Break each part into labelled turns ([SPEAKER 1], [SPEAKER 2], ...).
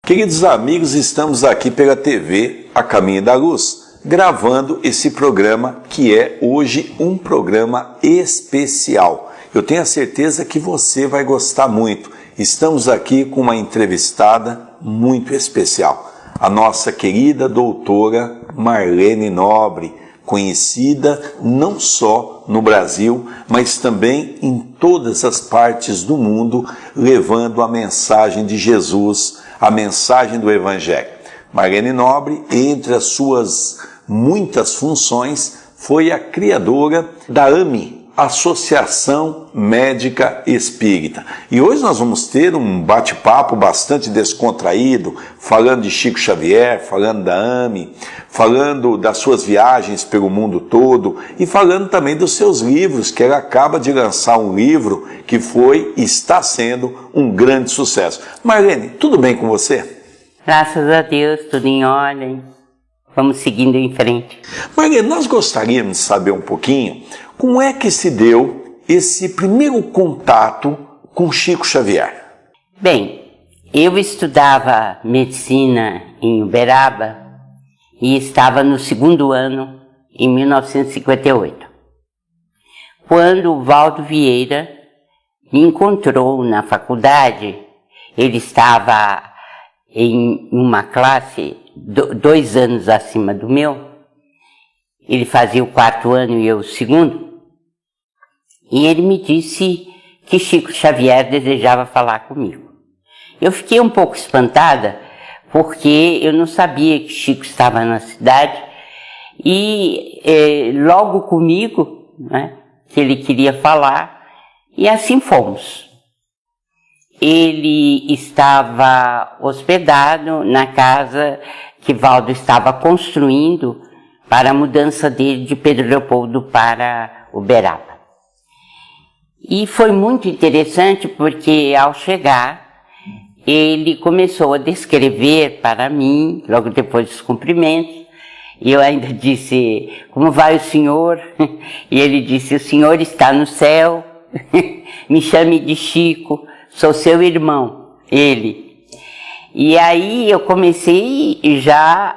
[SPEAKER 1] Queridos amigos, estamos aqui pela TV A Caminho da Luz, gravando esse programa que é hoje um programa especial. Eu tenho a certeza que você vai gostar muito. Estamos aqui com uma entrevistada muito especial, a nossa querida doutora Marlene Nobre, conhecida não só no Brasil, mas também em todas as partes do mundo, levando a mensagem de Jesus, a mensagem do Evangelho. Marlene Nobre, entre as suas muitas funções, foi a criadora da AME, Associação Médica Espírita. E hoje nós vamos ter um bate-papo bastante descontraído, falando de Chico Xavier, falando da AME, falando das suas viagens pelo mundo todo e falando também dos seus livros, que ela acaba de lançar um livro que foi e está sendo um grande sucesso. Marlene, tudo bem com você?
[SPEAKER 2] Graças a Deus, tudo em ordem. Vamos seguindo em frente.
[SPEAKER 1] Marlene, nós gostaríamos de saber um pouquinho como é que se deu esse primeiro contato com Chico Xavier.
[SPEAKER 2] Bem, eu estudava medicina em Uberaba e estava no segundo ano, em 1958, quando o Valdo Vieira me encontrou na faculdade. Ele estava em uma classe 2 anos acima do meu. Ele fazia o 4º ano e eu o 2º. E ele me disse que Chico Xavier desejava falar comigo. Eu fiquei um pouco espantada, porque eu não sabia que Chico estava na cidade. E logo comigo, né, que ele queria falar, e assim fomos. Ele estava hospedado na casa que Valdo estava construindo para a mudança dele de Pedro Leopoldo para Uberaba. E foi muito interessante porque, ao chegar, ele começou a descrever para mim, logo depois dos cumprimentos, e eu ainda disse: como vai o senhor? E ele disse: o senhor está no céu, me chame de Chico, sou seu irmão, ele. E aí eu comecei já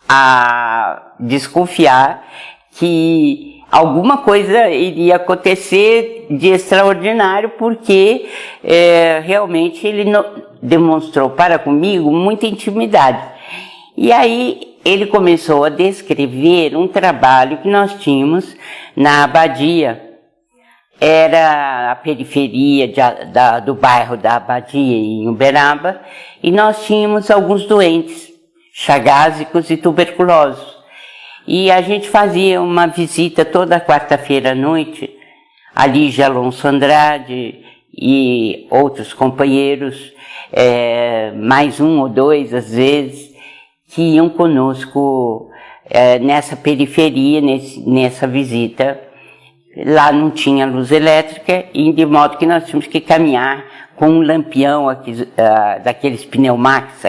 [SPEAKER 2] a desconfiar que alguma coisa iria acontecer de extraordinário, porque realmente ele demonstrou para comigo muita intimidade. E aí ele começou a descrever um trabalho que nós tínhamos na Abadia. Era a periferia do bairro da Abadia, em Uberaba, e nós tínhamos alguns doentes, chagásicos e tuberculosos. E a gente fazia uma visita toda quarta-feira à noite, a Lígia Alonso Andrade e outros companheiros, mais 1 ou 2 às vezes, que iam conosco nessa periferia, nessa visita. Lá não tinha luz elétrica, e de modo que nós tínhamos que caminhar com um lampião daqueles pneumax,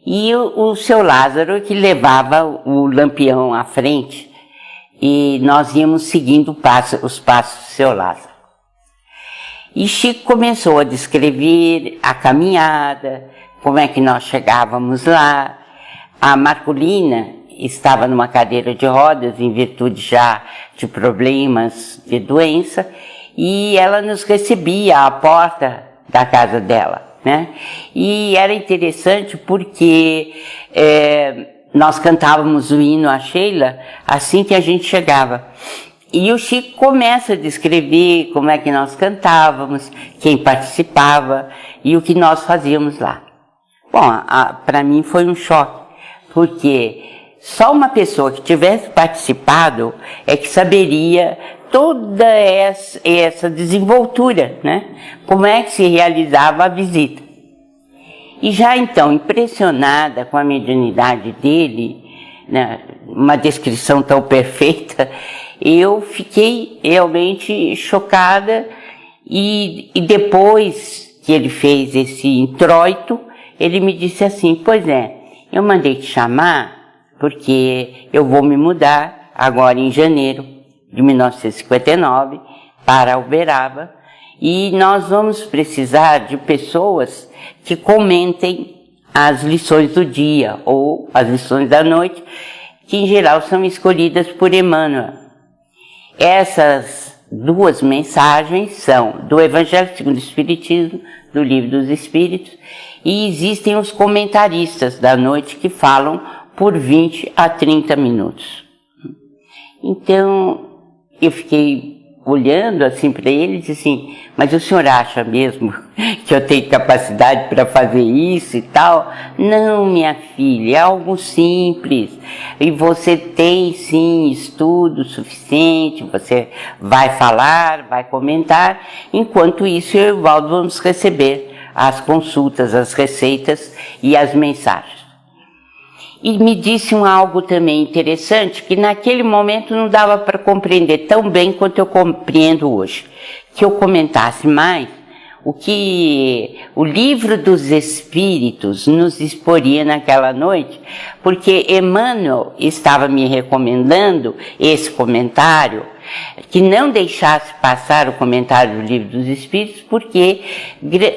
[SPEAKER 2] e o seu Lázaro que levava o lampião à frente, e nós íamos seguindo os passos do seu Lázaro. E Chico começou a descrever a caminhada, como é que nós chegávamos lá. A Marcolina estava numa cadeira de rodas, em virtude já de problemas de doença, e ela nos recebia à porta da casa dela, né? E era interessante porque nós cantávamos o hino à Sheila assim que a gente chegava. E o Chico começa a descrever como é que nós cantávamos, quem participava e o que nós fazíamos lá. Bom, para mim foi um choque, porque só uma pessoa que tivesse participado é que saberia toda essa desenvoltura, né? Como é que se realizava a visita. E já então, impressionada com a mediunidade dele, né, uma descrição tão perfeita, eu fiquei realmente chocada. E depois que ele fez esse introito, ele me disse assim: pois é, eu mandei te chamar porque eu vou me mudar agora em janeiro de 1959 para Uberaba, e nós vamos precisar de pessoas que comentem as lições do dia ou as lições da noite, que em geral são escolhidas por Emmanuel. Essas duas mensagens são do Evangelho segundo o Espiritismo, do Livro dos Espíritos, e existem os comentaristas da noite que falam por 20 a 30 minutos. Então, eu fiquei olhando assim para ele e disse assim, mas o senhor acha mesmo que eu tenho capacidade para fazer isso e tal? Não, minha filha, é algo simples. E você tem sim estudo suficiente, você vai falar, vai comentar. Enquanto isso, eu e o Valdo vamos receber as consultas, as receitas e as mensagens. E me disse algo também interessante, que naquele momento não dava para compreender tão bem quanto eu compreendo hoje. Que eu comentasse mais o que o Livro dos Espíritos nos exporia naquela noite, porque Emmanuel estava me recomendando esse comentário, que não deixasse passar o comentário do Livro dos Espíritos, porque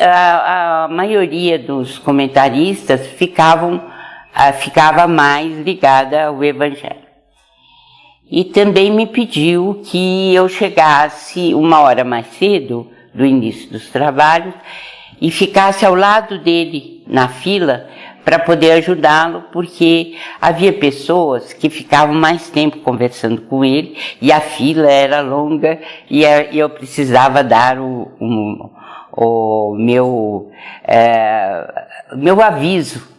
[SPEAKER 2] a maioria dos comentaristas ficava mais ligada ao Evangelho. E também me pediu que eu chegasse 1 hora mais cedo do início dos trabalhos e ficasse ao lado dele na fila para poder ajudá-lo, porque havia pessoas que ficavam mais tempo conversando com ele e a fila era longa e eu precisava dar o meu aviso,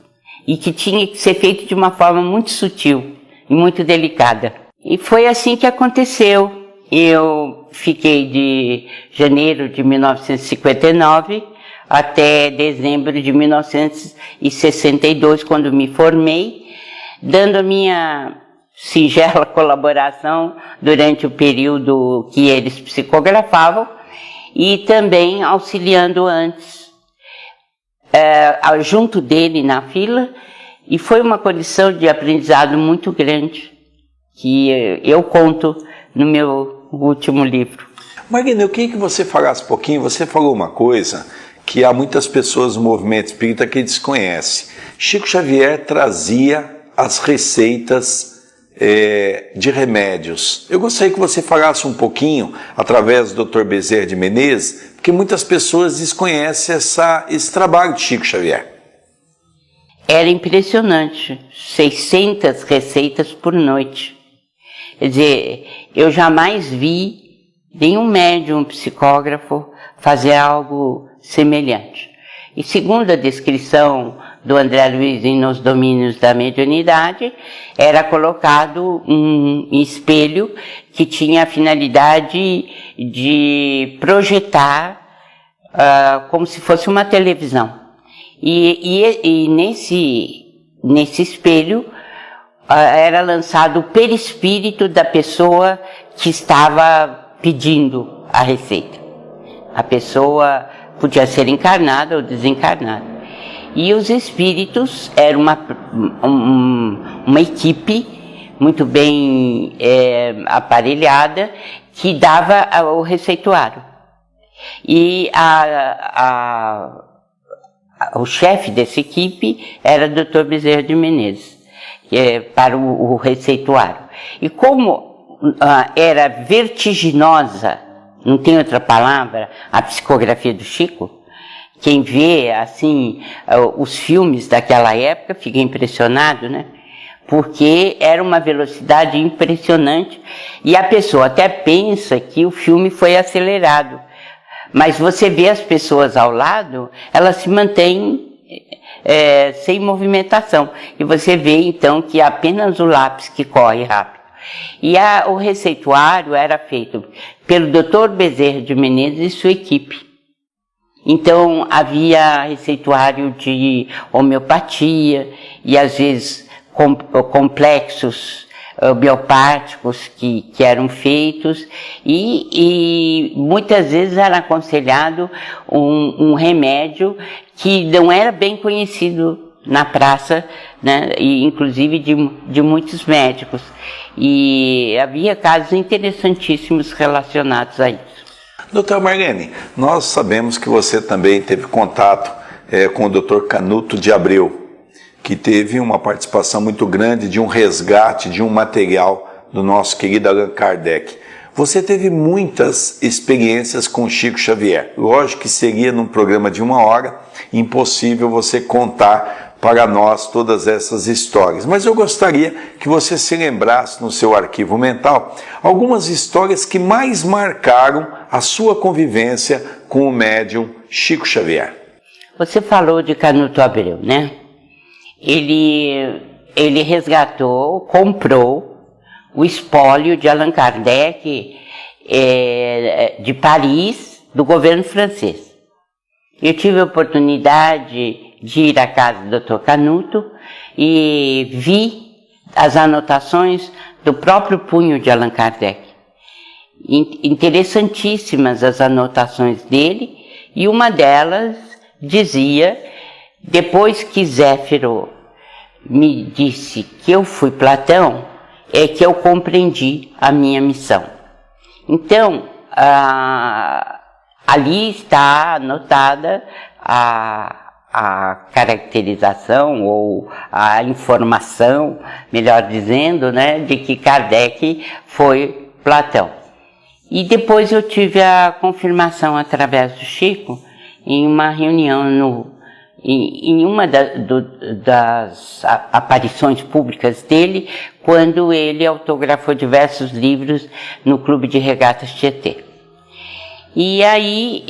[SPEAKER 2] e que tinha que ser feito de uma forma muito sutil e muito delicada. E foi assim que aconteceu. Eu fiquei de janeiro de 1959 até dezembro de 1962, quando me formei, dando a minha singela colaboração durante o período que eles psicografavam e também auxiliando antes, junto dele na fila, e foi uma condição de aprendizado muito grande que eu conto no meu último livro.
[SPEAKER 1] Margarine, eu queria que você falasse um pouquinho. Você falou uma coisa que há muitas pessoas no movimento espírita que desconhecem. Chico Xavier trazia as receitas de remédios. Eu gostaria que você falasse um pouquinho através do Dr. Bezerra de Menezes, porque muitas pessoas desconhecem esse trabalho de Chico Xavier.
[SPEAKER 2] Era impressionante, 600 receitas por noite. Quer dizer, eu jamais vi nenhum médium psicógrafo fazer algo semelhante. E segundo a descrição do André Luiz Nos Domínios da Mediunidade, era colocado um espelho que tinha a finalidade de projetar como se fosse uma televisão. E nesse espelho era lançado o perispírito da pessoa que estava pedindo a receita. A pessoa podia ser encarnada ou desencarnada. E os espíritos eram uma equipe muito bem aparelhada que dava o receituário. E o chefe dessa equipe era o Dr. Bezerra de Menezes, para o receituário. E como era vertiginosa, não tem outra palavra, a psicografia do Chico, quem vê assim os filmes daquela época fica impressionado, né? Porque era uma velocidade impressionante e a pessoa até pensa que o filme foi acelerado. Mas você vê as pessoas ao lado, elas se mantêm sem movimentação. E você vê então que é apenas o lápis que corre rápido. E o receituário era feito pelo Dr. Bezerra de Menezes e sua equipe. Então havia receituário de homeopatia e às vezes complexos biopáticos que eram feitos e muitas vezes era aconselhado um remédio que não era bem conhecido na praça, né, e inclusive de muitos médicos. E havia casos interessantíssimos relacionados a isso.
[SPEAKER 1] Doutora Margarine, nós sabemos que você também teve contato com o Dr. Canuto de Abreu, que teve uma participação muito grande de um resgate de um material do nosso querido Allan Kardec. Você teve muitas experiências com Chico Xavier. Lógico que seria num programa de 1 hora impossível você contar para nós todas essas histórias. Mas eu gostaria que você se lembrasse no seu arquivo mental algumas histórias que mais marcaram a sua convivência com o médium Chico Xavier.
[SPEAKER 2] Você falou de Canuto Abreu, né? Ele resgatou, comprou o espólio de Allan Kardec de Paris, do governo francês. Eu tive a oportunidade de ir à casa do Dr. Canuto e vi as anotações do próprio punho de Allan Kardec. Interessantíssimas as anotações dele, e uma delas dizia: depois que Zéfiro me disse que eu fui Platão, é que eu compreendi a minha missão. Então, ali está anotada a caracterização ou a informação, melhor dizendo, né, de que Kardec foi Platão. E depois eu tive a confirmação através do Chico em uma reunião em uma das aparições públicas dele, quando ele autografou diversos livros no Clube de Regatas Tietê. E aí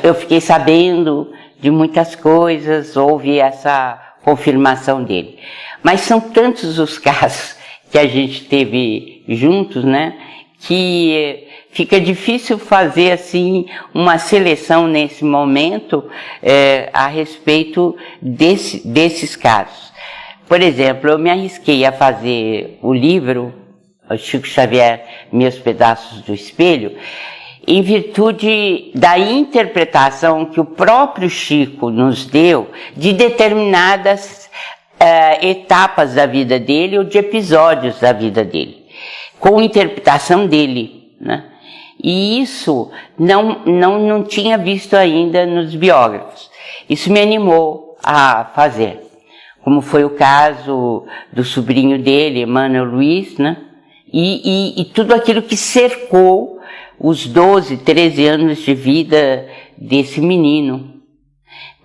[SPEAKER 2] eu fiquei sabendo de muitas coisas, houve essa confirmação dele. Mas são tantos os casos que a gente teve juntos, né, que fica difícil fazer assim uma seleção nesse momento a respeito desses casos. Por exemplo, eu me arrisquei a fazer o livro Chico Xavier, Meus Pedaços do Espelho, em virtude da interpretação que o próprio Chico nos deu de determinadas etapas da vida dele ou de episódios da vida dele, com interpretação dele, né? E isso não tinha visto ainda nos biógrafos. Isso me animou a fazer, como foi o caso do sobrinho dele, Emmanuel Luiz, né? E tudo aquilo que cercou os 12, 13 anos de vida desse menino.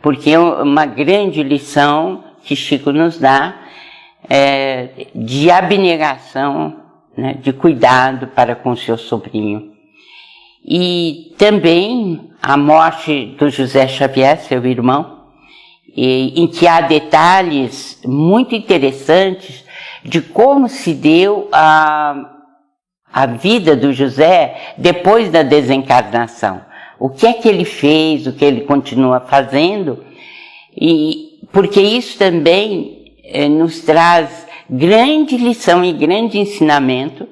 [SPEAKER 2] Porque é uma grande lição que Chico nos dá de abnegação, né, de cuidado para com seu sobrinho. E também a morte do José Xavier, seu irmão, em que há detalhes muito interessantes de como se deu a vida do José depois da desencarnação. O que é que ele fez, o que ele continua fazendo, e porque isso também nos traz grande lição e grande ensinamento,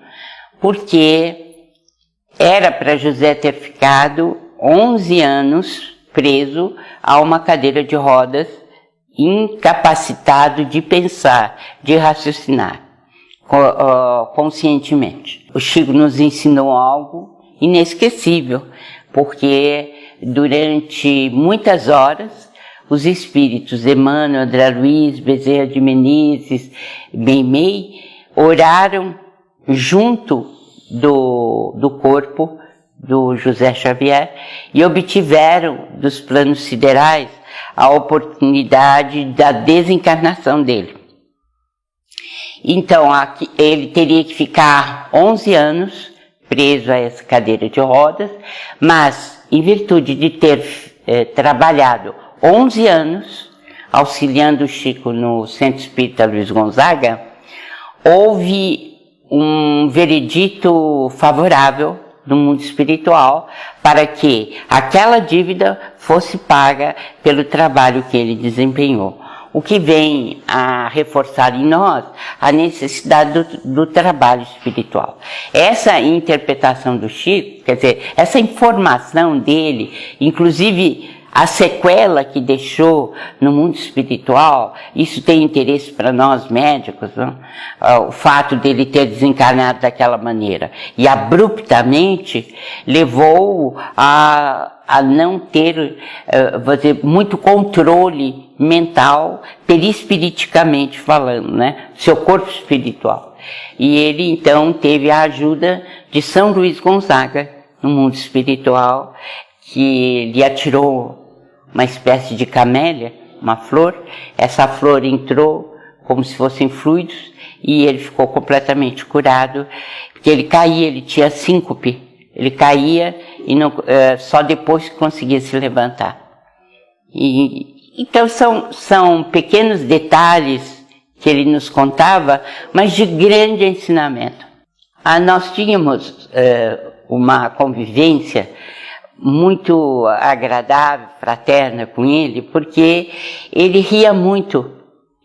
[SPEAKER 2] porque era para José ter ficado 11 anos preso a uma cadeira de rodas, incapacitado de pensar, de raciocinar conscientemente. O Chico nos ensinou algo inesquecível, porque durante muitas horas os espíritos Emmanuel, André Luiz, Bezerra de Menezes, Meimei, oraram junto do corpo do José Xavier e obtiveram dos planos siderais a oportunidade da desencarnação dele. Então, ele teria que ficar 11 anos preso a essa cadeira de rodas, mas em virtude de ter trabalhado 11 anos auxiliando o Chico no Centro Espírita Luiz Gonzaga, houve um veredito favorável do mundo espiritual para que aquela dívida fosse paga pelo trabalho que ele desempenhou. O que vem a reforçar em nós a necessidade do trabalho espiritual. Essa interpretação do Chico, quer dizer, essa informação dele, inclusive a sequela que deixou no mundo espiritual, isso tem interesse para nós médicos, não? O fato dele ter desencarnado daquela maneira. E abruptamente levou a não ter, vou dizer, muito controle mental, perispiriticamente falando, né? Seu corpo espiritual. E ele então teve a ajuda de São Luís Gonzaga no mundo espiritual, que lhe atirou uma espécie de camélia, uma flor. Essa flor entrou como se fossem fluidos e ele ficou completamente curado, porque ele caía, ele tinha síncope, ele caía e não, só depois que conseguia se levantar. Então são pequenos detalhes que ele nos contava, mas de grande ensinamento. Nós tínhamos uma convivência muito agradável, fraterna com ele, porque ele ria muito,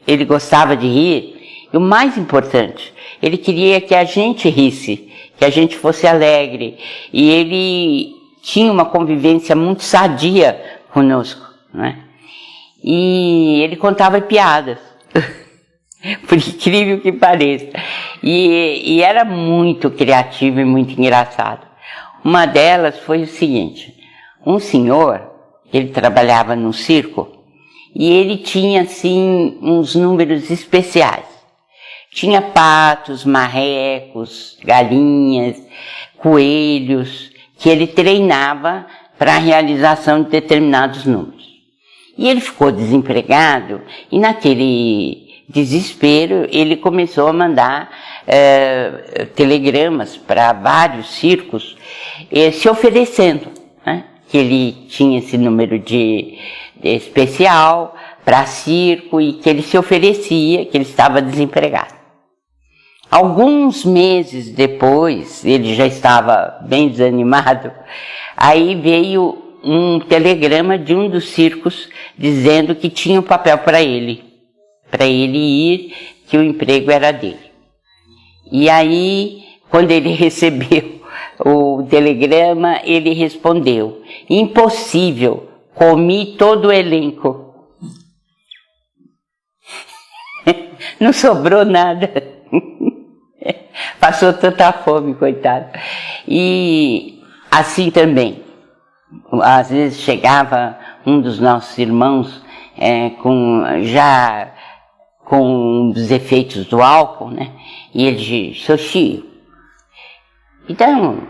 [SPEAKER 2] ele gostava de rir, e o mais importante, ele queria que a gente risse, que a gente fosse alegre, e ele tinha uma convivência muito sadia conosco, né? E ele contava piadas, por incrível que pareça, e era muito criativo e muito engraçado. Uma delas foi o seguinte: um senhor, ele trabalhava no circo, e ele tinha, assim, uns números especiais. Tinha patos, marrecos, galinhas, coelhos, que ele treinava para a realização de determinados números. E ele ficou desempregado, e naquele desespero ele começou a mandar telegramas para vários circos, se oferecendo, né? Que ele tinha esse número de especial para circo e que ele se oferecia, que ele estava desempregado. Alguns meses depois, ele já estava bem desanimado, aí veio um telegrama de um dos circos dizendo que tinha um papel para ele ir, que o emprego era dele. E aí, quando ele recebeu o telegrama, ele respondeu: impossível, comi todo o elenco. Não sobrou nada. Passou tanta fome, coitado. E assim também, às vezes chegava um dos nossos irmãos já com os efeitos do álcool, né? E ele dizia: seu Chico, então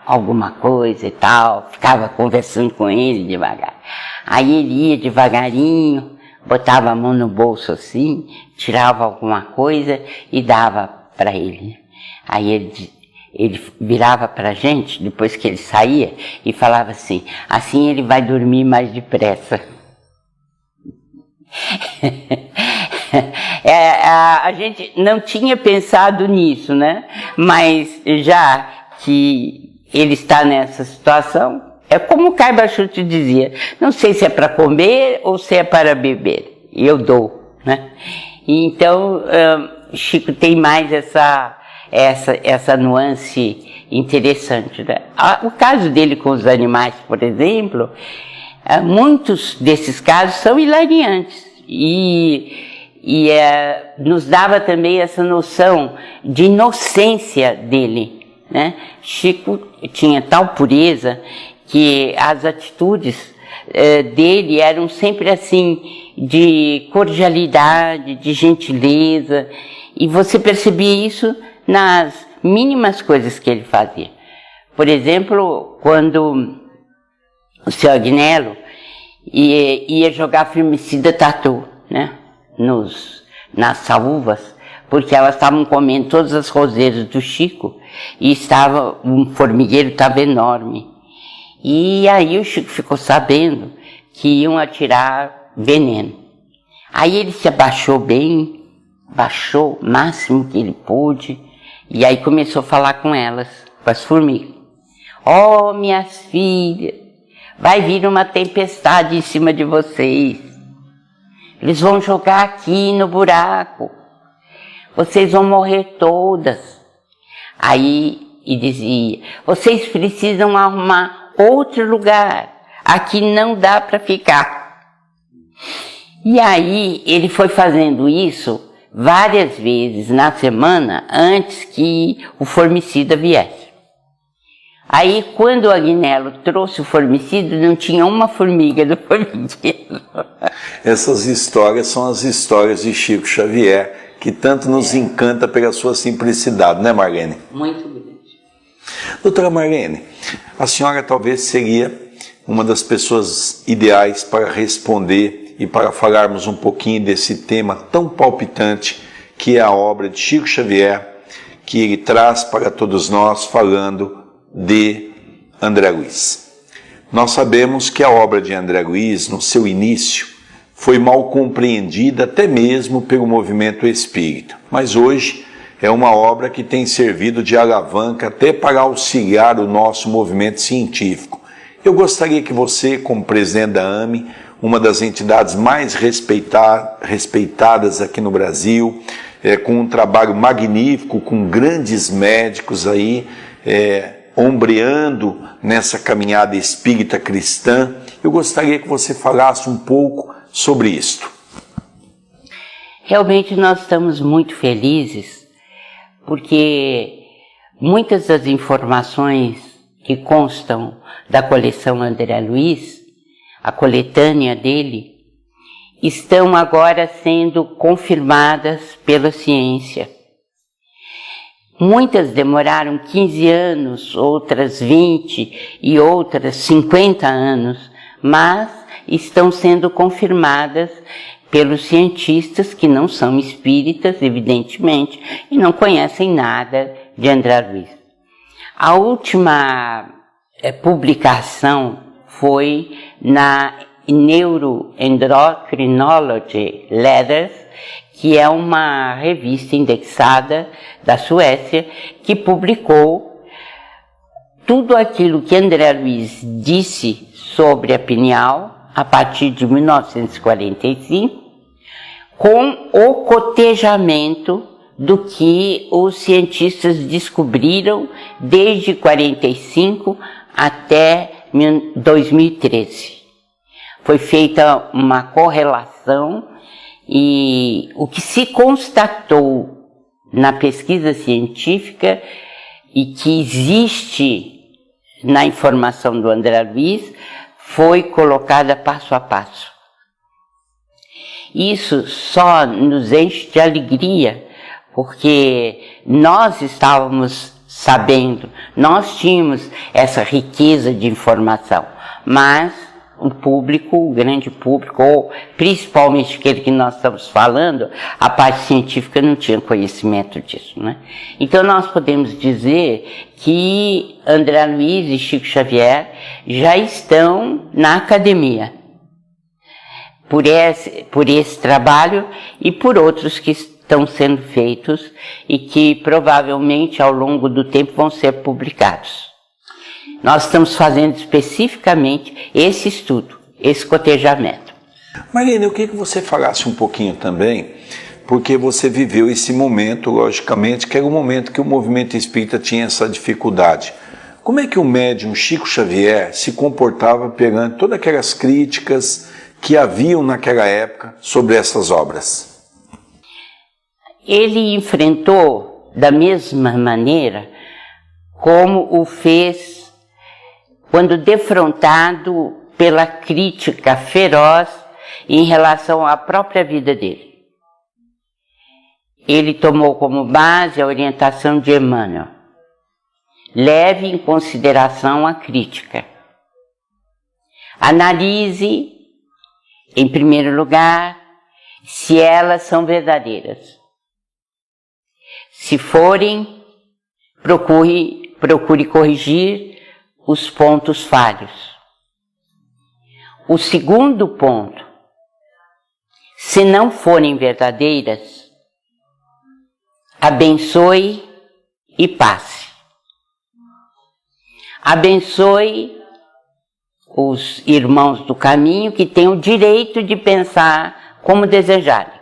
[SPEAKER 2] alguma coisa e tal, ficava conversando com ele devagar. Aí ele ia devagarinho, botava a mão no bolso assim, tirava alguma coisa e dava para ele. Aí ele virava para a gente, depois que ele saía, e falava assim: assim ele vai dormir mais depressa. A gente não tinha pensado nisso, né? Mas já que ele está nessa situação, é como o Caio Bachuti dizia: não sei se é para comer ou se é para beber, eu dou, né? Então, Chico tem mais essa nuance interessante, né? O caso dele com os animais, por exemplo, muitos desses casos são hilariantes e nos dava também essa noção de inocência dele, né? Chico tinha tal pureza que as atitudes dele eram sempre assim, de cordialidade, de gentileza, e você percebia isso nas mínimas coisas que ele fazia. Por exemplo, quando o seu Agnello ia jogar firmicida tatu, né, nas saúvas, porque elas estavam comendo todas as roseiras do Chico e um formigueiro estava enorme. E aí o Chico ficou sabendo que iam atirar veneno. Aí ele se abaixou bem, baixou o máximo que ele pôde, e aí começou a falar com elas, com as formigas. Oh, minhas filhas, vai vir uma tempestade em cima de vocês. Eles vão jogar aqui no buraco. Vocês vão morrer todas. Aí, e dizia: vocês precisam arrumar outro lugar. aqui não dá para ficar. E aí ele foi fazendo isso várias vezes na semana antes que o formicida viesse. Aí quando o Agnello trouxe o formicida, não tinha uma formiga do formicida.
[SPEAKER 1] Essas histórias são as histórias de Chico Xavier, que tanto nos encanta pela sua simplicidade, né, Marlene?
[SPEAKER 2] Muito grande.
[SPEAKER 1] Doutora Marlene, a senhora talvez seria uma das pessoas ideais para responder e para falarmos um pouquinho desse tema tão palpitante que é a obra de Chico Xavier, que ele traz para todos nós falando de André Luiz. Nós sabemos que a obra de André Luiz, no seu início, foi mal compreendida até mesmo pelo movimento espírita, mas hoje é uma obra que tem servido de alavanca até para auxiliar o nosso movimento científico. Eu gostaria que você, como presidente da AME, uma das entidades mais respeitadas aqui no Brasil, com um trabalho magnífico, com grandes médicos aí, ombreando nessa caminhada espírita cristã, eu gostaria que você falasse um pouco sobre isto.
[SPEAKER 2] Realmente nós estamos muito felizes, porque muitas das informações que constam da coleção André Luiz, a coletânea dele, estão agora sendo confirmadas pela ciência. Muitas demoraram 15 anos, outras 20 e outras 50 anos, mas estão sendo confirmadas pelos cientistas que não são espíritas, evidentemente, e não conhecem nada de André Luiz. A última publicação foi na Neuroendocrinology Letters, que é uma revista indexada da Suécia, que publicou tudo aquilo que André Luiz disse sobre a pineal a partir de 1945, com o cotejamento do que os cientistas descobriram desde 45 até 2013. Foi feita uma correlação e o que se constatou na pesquisa científica e que existe na informação do André Luiz foi colocada passo a passo. Isso só nos enche de alegria, porque nós estávamos sabendo, nós tínhamos essa riqueza de informação, mas o público, o grande público, ou principalmente aquele que nós estamos falando, a parte científica não tinha conhecimento disso, né? Então nós podemos dizer que André Luiz e Chico Xavier já estão na academia, por esse trabalho e por outros que estão sendo feitos e que provavelmente ao longo do tempo vão ser publicados. Nós estamos fazendo especificamente esse estudo, esse cotejamento.
[SPEAKER 1] Marlene, eu queria que você falasse um pouquinho também, porque você viveu esse momento, logicamente, que era o momento que o movimento espírita tinha essa dificuldade. Como é que o médium Chico Xavier se comportava perante todas aquelas críticas que haviam naquela época sobre essas obras?
[SPEAKER 2] Ele enfrentou da mesma maneira como o fez quando defrontado pela crítica feroz em relação à própria vida dele. Ele tomou como base a orientação de Emmanuel. Leve em consideração a crítica. Analise, em primeiro lugar, se elas são verdadeiras. Se forem, procure corrigir os pontos falhos. O segundo ponto, se não forem verdadeiras, abençoe e passe. Abençoe os irmãos do caminho que têm o direito de pensar como desejarem.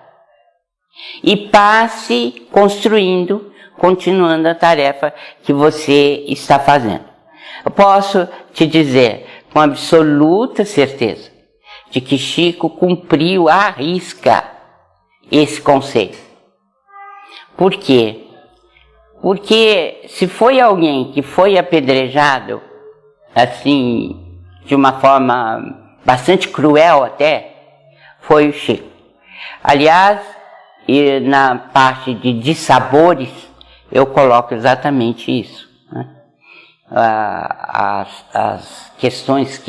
[SPEAKER 2] E passe construindo, continuando a tarefa que você está fazendo. Eu posso te dizer, com absoluta certeza de que Chico cumpriu à risca esse conselho. Por quê? Porque se foi alguém que foi apedrejado, assim, de uma forma bastante cruel até, foi o Chico. Aliás, e na parte de dissabores, eu coloco exatamente isso, né? As questões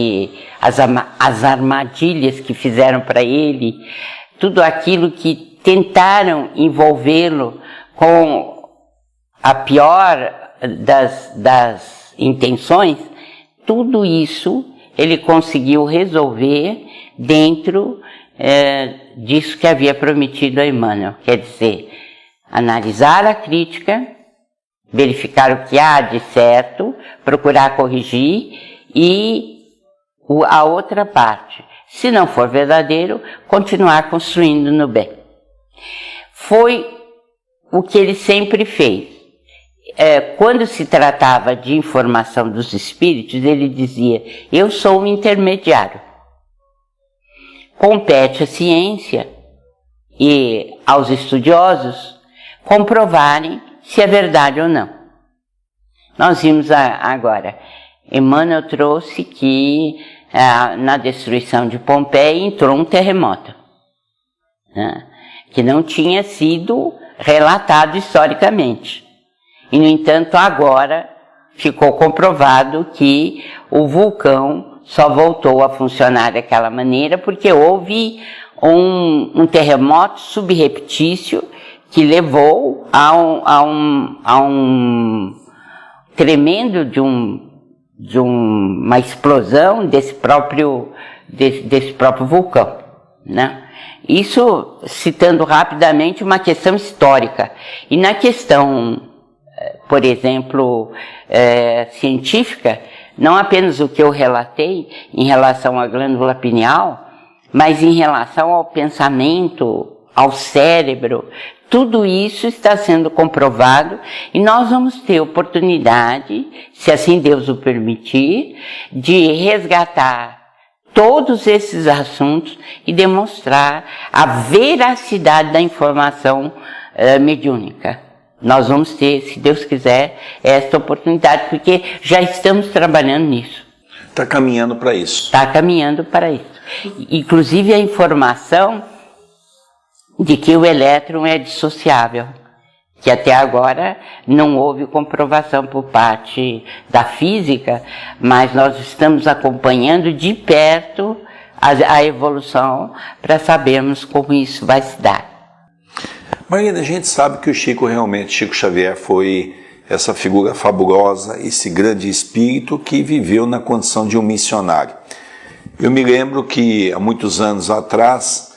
[SPEAKER 2] as armadilhas que fizeram para ele, tudo aquilo que tentaram envolvê-lo com a pior das intenções, tudo isso ele conseguiu resolver dentro disso que havia prometido a Emmanuel. Quer dizer, analisar a crítica, verificar o que há de certo, procurar corrigir e a outra parte, se não for verdadeiro, continuar construindo no bem. Foi o que ele sempre fez. Quando se tratava de informação dos espíritos, ele dizia: eu sou um intermediário. Compete à ciência e aos estudiosos comprovarem se é verdade ou não. Nós vimos agora, Emmanuel trouxe que na destruição de Pompeia entrou um terremoto, né, que não tinha sido relatado historicamente. E, no entanto, agora ficou comprovado que o vulcão só voltou a funcionar daquela maneira porque houve um terremoto subreptício que levou a um tremendo de uma explosão desse próprio vulcão, né? Isso citando rapidamente uma questão histórica. E na questão, por exemplo, científica, não apenas o que eu relatei em relação à glândula pineal, mas em relação ao pensamento, ao cérebro, tudo isso está sendo comprovado e nós vamos ter oportunidade, se assim Deus o permitir, de resgatar todos esses assuntos e demonstrar a veracidade da informação mediúnica. Nós vamos ter, se Deus quiser, esta oportunidade, porque já estamos trabalhando nisso.
[SPEAKER 1] Está caminhando para isso.
[SPEAKER 2] Está caminhando para isso. Inclusive a informação de que o elétron é dissociável, que até agora não houve comprovação por parte da física, mas nós estamos acompanhando de perto a evolução para sabermos como isso vai se dar.
[SPEAKER 1] Marina, a gente sabe que o Chico Xavier foi essa figura fabulosa, esse grande espírito que viveu na condição de um missionário. Eu me lembro que há muitos anos atrás,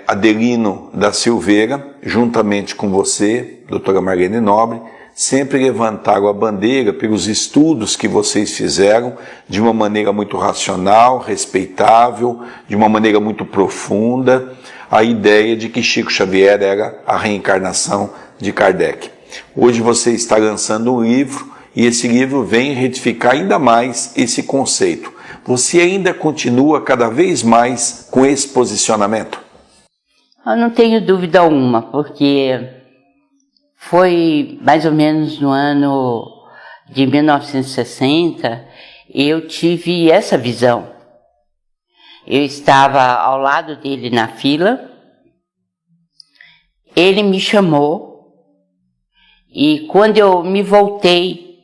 [SPEAKER 1] Adelino da Silveira, juntamente com você, doutora Marlene Nobre, sempre levantaram a bandeira pelos estudos que vocês fizeram de uma maneira muito racional, respeitável, de uma maneira muito profunda, a ideia de que Chico Xavier era a reencarnação de Kardec. Hoje você está lançando um livro e esse livro vem retificar ainda mais esse conceito. Você ainda continua cada vez mais com esse posicionamento?
[SPEAKER 2] Eu não tenho dúvida alguma, porque foi mais ou menos no ano de 1960, eu tive essa visão. Eu estava ao lado dele na fila, ele me chamou e quando eu me voltei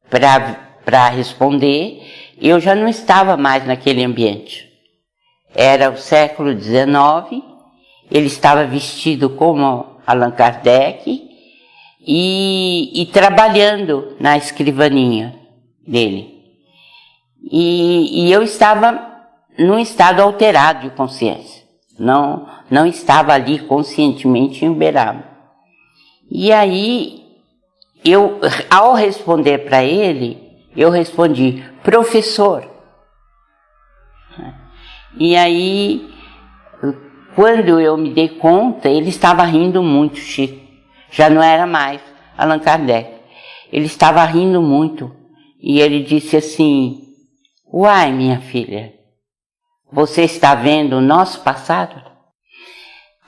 [SPEAKER 2] para responder, eu já não estava mais naquele ambiente. Era o século XIX, ele estava vestido como Allan Kardec e trabalhando na escrivaninha dele. E eu estava num estado alterado de consciência. Não estava ali conscientemente em Uberaba. E aí, ao responder para ele, eu respondi: professor. E aí, quando eu me dei conta, ele estava rindo muito, Chico. Já não era mais Allan Kardec. Ele estava rindo muito. E ele disse assim: Uai, minha filha, você está vendo o nosso passado?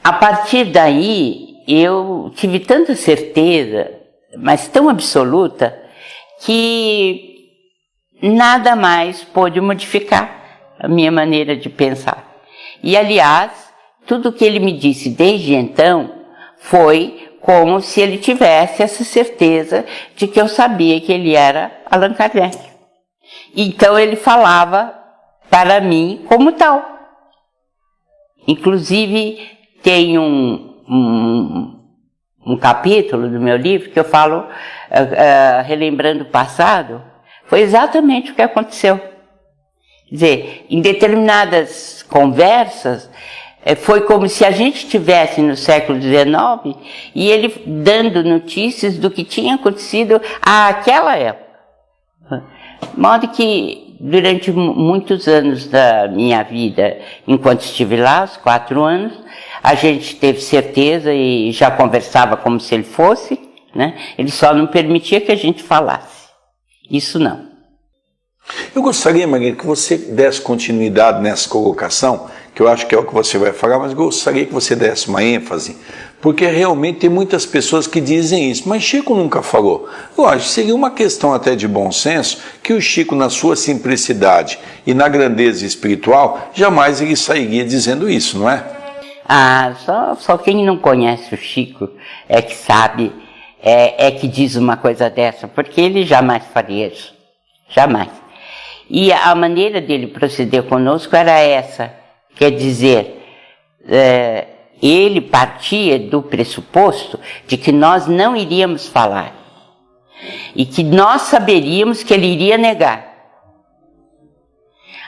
[SPEAKER 2] A partir daí, eu tive tanta certeza, mas tão absoluta, que nada mais pôde modificar a minha maneira de pensar. E, aliás, tudo que ele me disse desde então foi como se ele tivesse essa certeza de que eu sabia que ele era Allan Kardec. Então ele falava para mim como tal. Inclusive tem um capítulo do meu livro que eu falo, relembrando o passado, foi exatamente o que aconteceu. Quer dizer, em determinadas conversas, foi como se a gente estivesse no século XIX e ele dando notícias do que tinha acontecido àquela época. De modo que, durante muitos anos da minha vida, enquanto estive lá, os 4 anos, a gente teve certeza e já conversava como se ele fosse, né? Ele só não permitia que a gente falasse. Isso não.
[SPEAKER 1] Eu gostaria, Maria, que você desse continuidade nessa colocação, que eu acho que é o que você vai falar, mas gostaria que você desse uma ênfase, porque realmente tem muitas pessoas que dizem isso, mas Chico nunca falou. Lógico, seria uma questão até de bom senso, que o Chico, na sua simplicidade e na grandeza espiritual, jamais ele sairia dizendo isso, não é?
[SPEAKER 2] Só quem não conhece o Chico é que sabe, é que diz uma coisa dessa, porque ele jamais faria isso. Jamais. E a maneira dele proceder conosco era essa, quer dizer, ele partia do pressuposto de que nós não iríamos falar e que nós saberíamos que ele iria negar.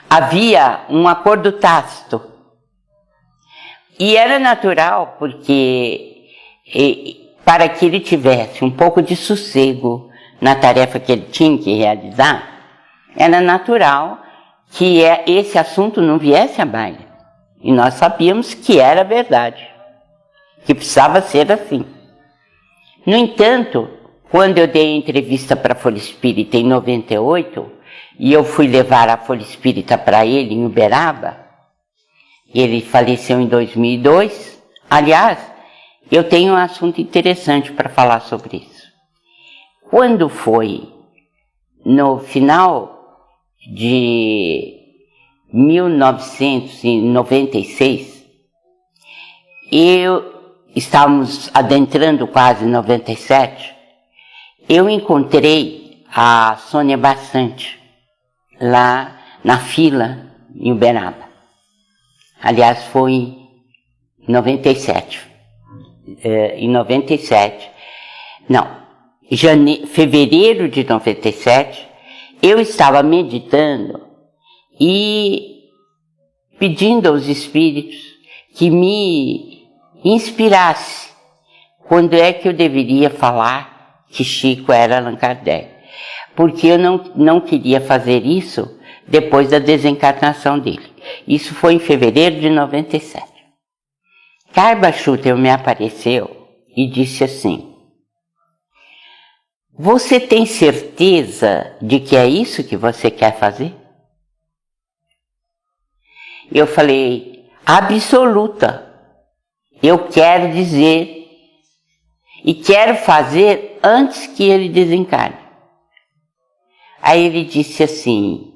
[SPEAKER 2] Havia um acordo tácito e era natural porque para que ele tivesse um pouco de sossego na tarefa que ele tinha que realizar, era natural que esse assunto não viesse à baila. E nós sabíamos que era verdade, que precisava ser assim. No entanto, quando eu dei a entrevista para a Folha Espírita em 98, e eu fui levar a Folha Espírita para ele em Uberaba, ele faleceu em 2002. Aliás, eu tenho um assunto interessante para falar sobre isso. Quando foi no final de 1996, estávamos adentrando quase 97, eu encontrei a Sônia Bastante lá na fila em Uberaba. Aliás, foi em 97. Fevereiro de 97, eu estava meditando e pedindo aos espíritos que me inspirasse quando é que eu deveria falar que Chico era Allan Kardec. Porque eu não queria fazer isso depois da desencarnação dele. Isso foi em fevereiro de 97. Carba Schutter me apareceu e disse assim: você tem certeza de que é isso que você quer fazer? Eu falei, absoluta. Eu quero dizer e quero fazer antes que ele desencarne. Aí ele disse assim: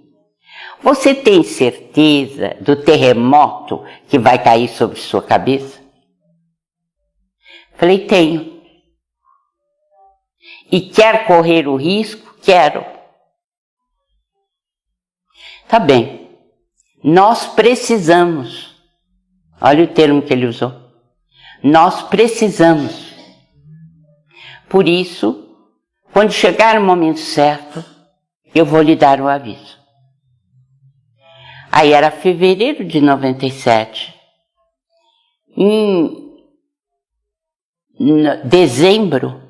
[SPEAKER 2] você tem certeza do terremoto que vai cair sobre sua cabeça? Falei, tenho. E quer correr o risco? Quero. Tá bem. Nós precisamos. Olha o termo que ele usou. Nós precisamos. Por isso, quando chegar o momento certo, eu vou lhe dar o aviso. Aí era fevereiro de 97. Em dezembro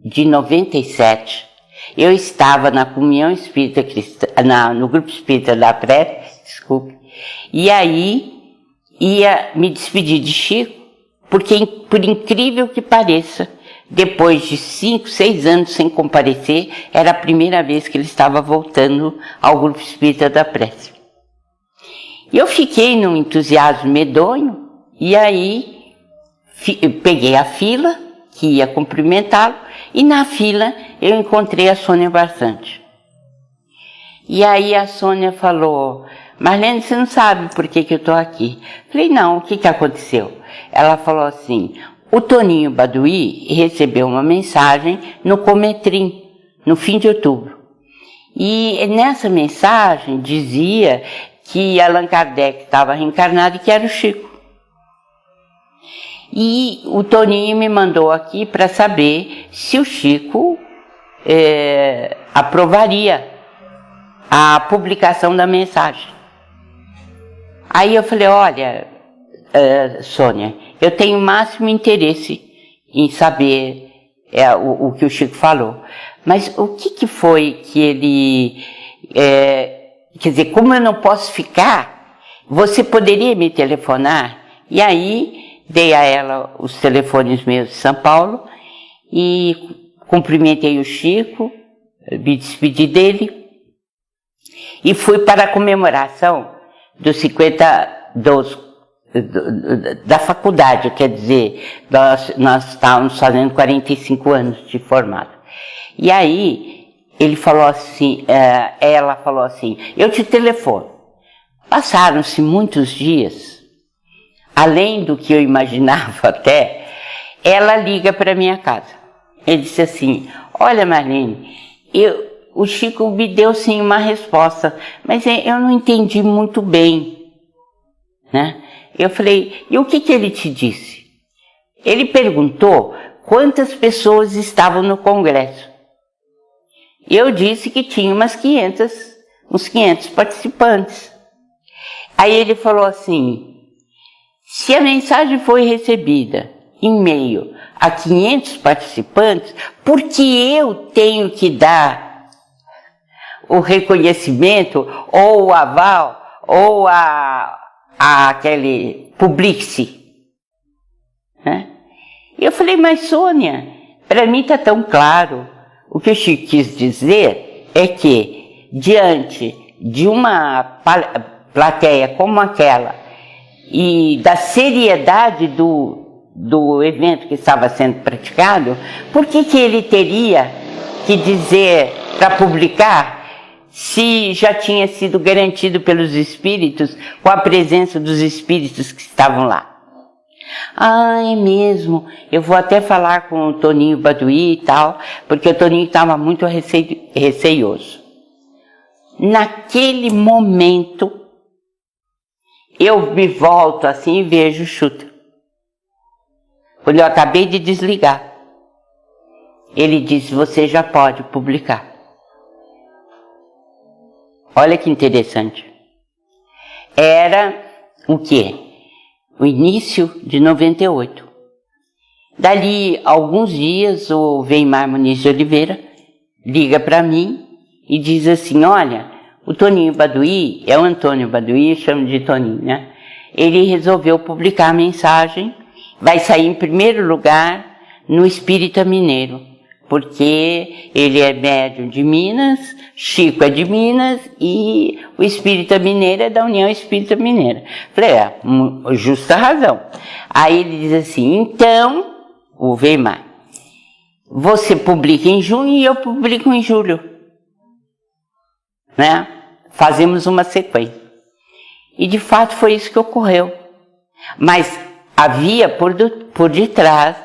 [SPEAKER 2] de 97, eu estava na Comunhão Espírita Cristã, no Grupo Espírita da Prece, desculpe, e aí ia me despedir de Chico, porque, por incrível que pareça, depois de 5, 6 anos sem comparecer, era a primeira vez que ele estava voltando ao Grupo Espírita da Prece. E eu fiquei num entusiasmo medonho, e aí peguei a fila, que ia cumprimentá-lo, e na fila eu encontrei a Sônia Barçante. E aí a Sônia falou: Marlene, você não sabe por que eu estou aqui? Falei: não, o que aconteceu? Ela falou assim: o Toninho Baduy recebeu uma mensagem no Cometrim, no fim de outubro. E nessa mensagem dizia que Allan Kardec estava reencarnado e que era o Chico. E o Toninho me mandou aqui para saber se o Chico aprovaria a publicação da mensagem. Aí eu falei: olha, Sônia, eu tenho o máximo interesse em saber o que o Chico falou. Mas o que foi que ele... quer dizer, como eu não posso ficar, você poderia me telefonar? E aí dei a ela os telefones meus de São Paulo e cumprimentei o Chico, me despedi dele e fui para a comemoração dos 50 da faculdade, quer dizer, nós estávamos fazendo 45 anos de formado. E aí ele falou assim, ela falou assim: eu te telefono. Passaram-se muitos dias, além do que eu imaginava até, ela liga para minha casa. Ele disse assim: olha, Marlene, o Chico me deu sim uma resposta, mas eu não entendi muito bem, né? Eu falei: e o que ele te disse? Ele perguntou quantas pessoas estavam no congresso. Eu disse que tinha uns 500 participantes. Aí ele falou assim: se a mensagem foi recebida em meio a 500 participantes, por que eu tenho que dar o reconhecimento, ou o aval, ou aquele publique? Né? Eu falei: mas Sônia, para mim está tão claro. O que o Chico quis dizer é que, diante de uma plateia como aquela, e da seriedade do evento que estava sendo praticado, por que ele teria que dizer para publicar, se já tinha sido garantido pelos espíritos, com a presença dos espíritos que estavam lá? Ah, é mesmo, eu vou até falar com o Toninho Baduy e tal, porque o Toninho estava muito receioso. Naquele momento, eu me volto assim e vejo o Chuta. Quando eu acabei de desligar, ele disse: você já pode publicar. Olha que interessante. Era o quê? O início de 98. Dali alguns dias, o Weimar Muniz de Oliveira liga para mim e diz assim: olha, o Toninho Baduy, é o Antônio Baduy, eu chamo de Toninho, né? Ele resolveu publicar a mensagem, vai sair em primeiro lugar no Espírita Mineiro, porque ele é médium de Minas, Chico é de Minas e o Espírita Mineiro é da União Espírita Mineira. Falei: justa razão. Aí ele diz assim: então, o Weimar, você publica em junho e eu publico em julho, né? Fazemos uma sequência. E de fato foi isso que ocorreu. Mas havia por detrás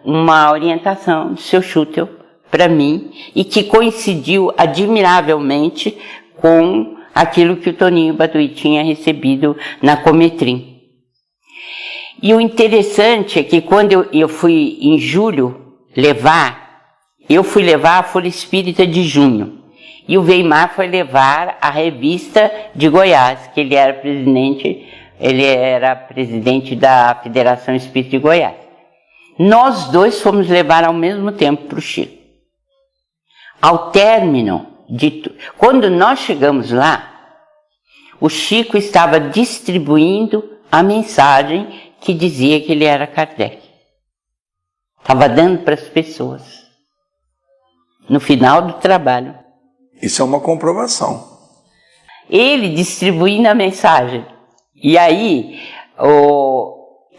[SPEAKER 2] uma orientação do seu Schutel para mim, e que coincidiu admiravelmente com aquilo que o Toninho Baduy tinha recebido na Cometrim. E o interessante é que quando eu fui em julho eu fui levar a Folha Espírita de junho, e o Weimar foi levar a Revista de Goiás, que ele era presidente da Federação Espírita de Goiás. Nós dois fomos levar ao mesmo tempo para o Chico. Ao término quando nós chegamos lá, o Chico estava distribuindo a mensagem que dizia que ele era Kardec. Estava dando para as pessoas. No final do trabalho.
[SPEAKER 1] Isso é uma comprovação.
[SPEAKER 2] Ele distribuindo a mensagem. E aí,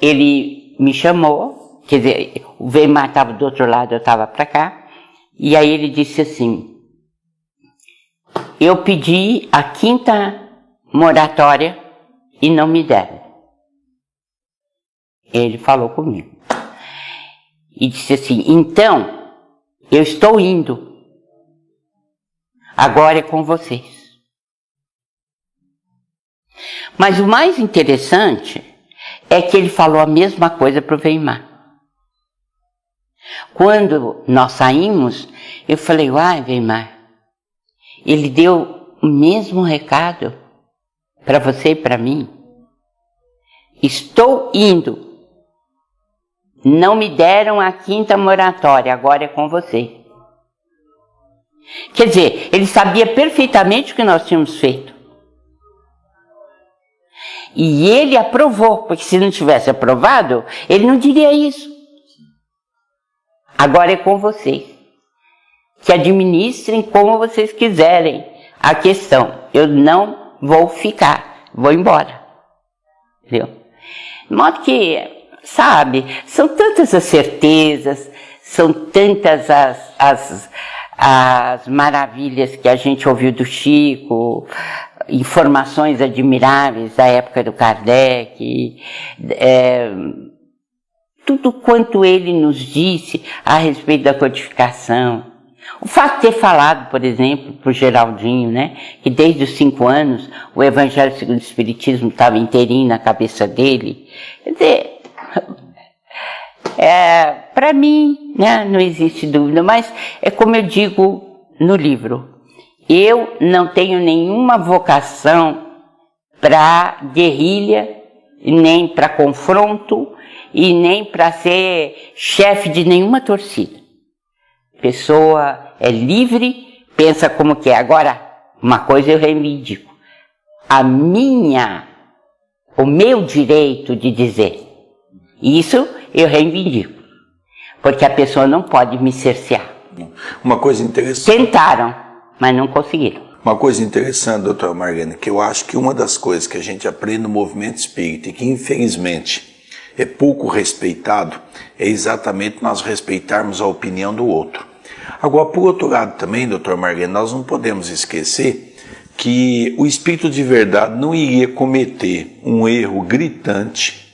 [SPEAKER 2] ele me chamou, quer dizer, o Weimar estava do outro lado, eu estava para cá, e aí ele disse assim, eu pedi a 5ª moratória e não me deram. Ele falou comigo. E disse assim, então, eu estou indo. Agora é com vocês. Mas o mais interessante é que ele falou a mesma coisa para o Weimar. Quando nós saímos, eu falei, uai, Weimar, ele deu o mesmo recado para você e para mim. Estou indo. Não me deram a 5ª moratória, agora é com você. Quer dizer, ele sabia perfeitamente o que nós tínhamos feito. E ele aprovou, porque se não tivesse aprovado, ele não diria isso. Agora é com vocês. Que administrem como vocês quiserem a questão. Eu não vou ficar, vou embora. Entendeu? De modo que, sabe, são tantas as certezas, são tantas as maravilhas que a gente ouviu do Chico, informações admiráveis da época do Kardec, tudo quanto ele nos disse a respeito da codificação. O fato de ter falado, por exemplo, para o Geraldinho, né, que desde os 5 anos o Evangelho segundo o Espiritismo estava inteirinho na cabeça dele. Quer dizer, para mim, né, não existe dúvida, mas é como eu digo no livro, eu não tenho nenhuma vocação para guerrilha, nem para confronto, e nem para ser chefe de nenhuma torcida. A pessoa é livre, pensa como quer. Agora, uma coisa eu reivindico. O meu direito de dizer. Isso eu reivindico. Porque a pessoa não pode me cercear.
[SPEAKER 1] Uma coisa interessante.
[SPEAKER 2] Tentaram, mas não conseguiram.
[SPEAKER 1] Uma coisa interessante, doutora Marlene, que eu acho que uma das coisas que a gente aprende no movimento espírita e que infelizmente é pouco respeitado, é exatamente nós respeitarmos a opinião do outro. Agora, por outro lado também, doutor Marlene, nós não podemos esquecer que o espírito de verdade não iria cometer um erro gritante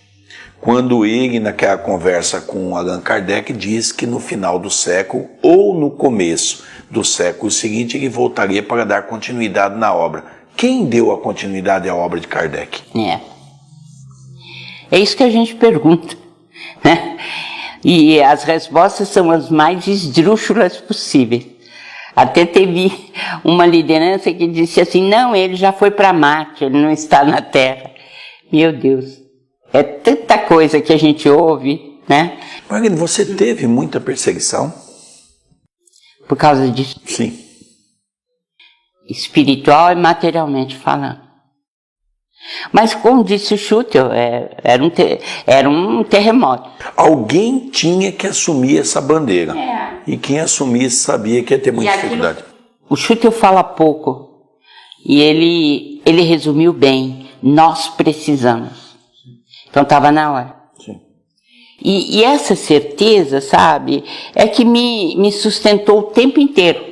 [SPEAKER 1] quando ele, naquela conversa com Allan Kardec, diz que no final do século ou no começo do século seguinte ele voltaria para dar continuidade na obra. Quem deu a continuidade à obra de Kardec?
[SPEAKER 2] É isso que a gente pergunta, né? E as respostas são as mais esdrúxulas possíveis. Até teve uma liderança que disse assim, não, ele já foi para Marte, ele não está na Terra. Meu Deus, é tanta coisa que a gente ouve, né?
[SPEAKER 1] Marlene, você teve muita perseguição?
[SPEAKER 2] Por causa disso?
[SPEAKER 1] Sim.
[SPEAKER 2] Espiritual e materialmente falando. Mas como disse o Schutel, era um terremoto.
[SPEAKER 1] Alguém tinha que assumir essa bandeira. E quem assumisse sabia que ia ter muita dificuldade.
[SPEAKER 2] O Schutel fala pouco. E ele resumiu bem. Nós precisamos. Então estava na hora.
[SPEAKER 1] Sim.
[SPEAKER 2] E essa certeza, sabe, é que me sustentou o tempo inteiro.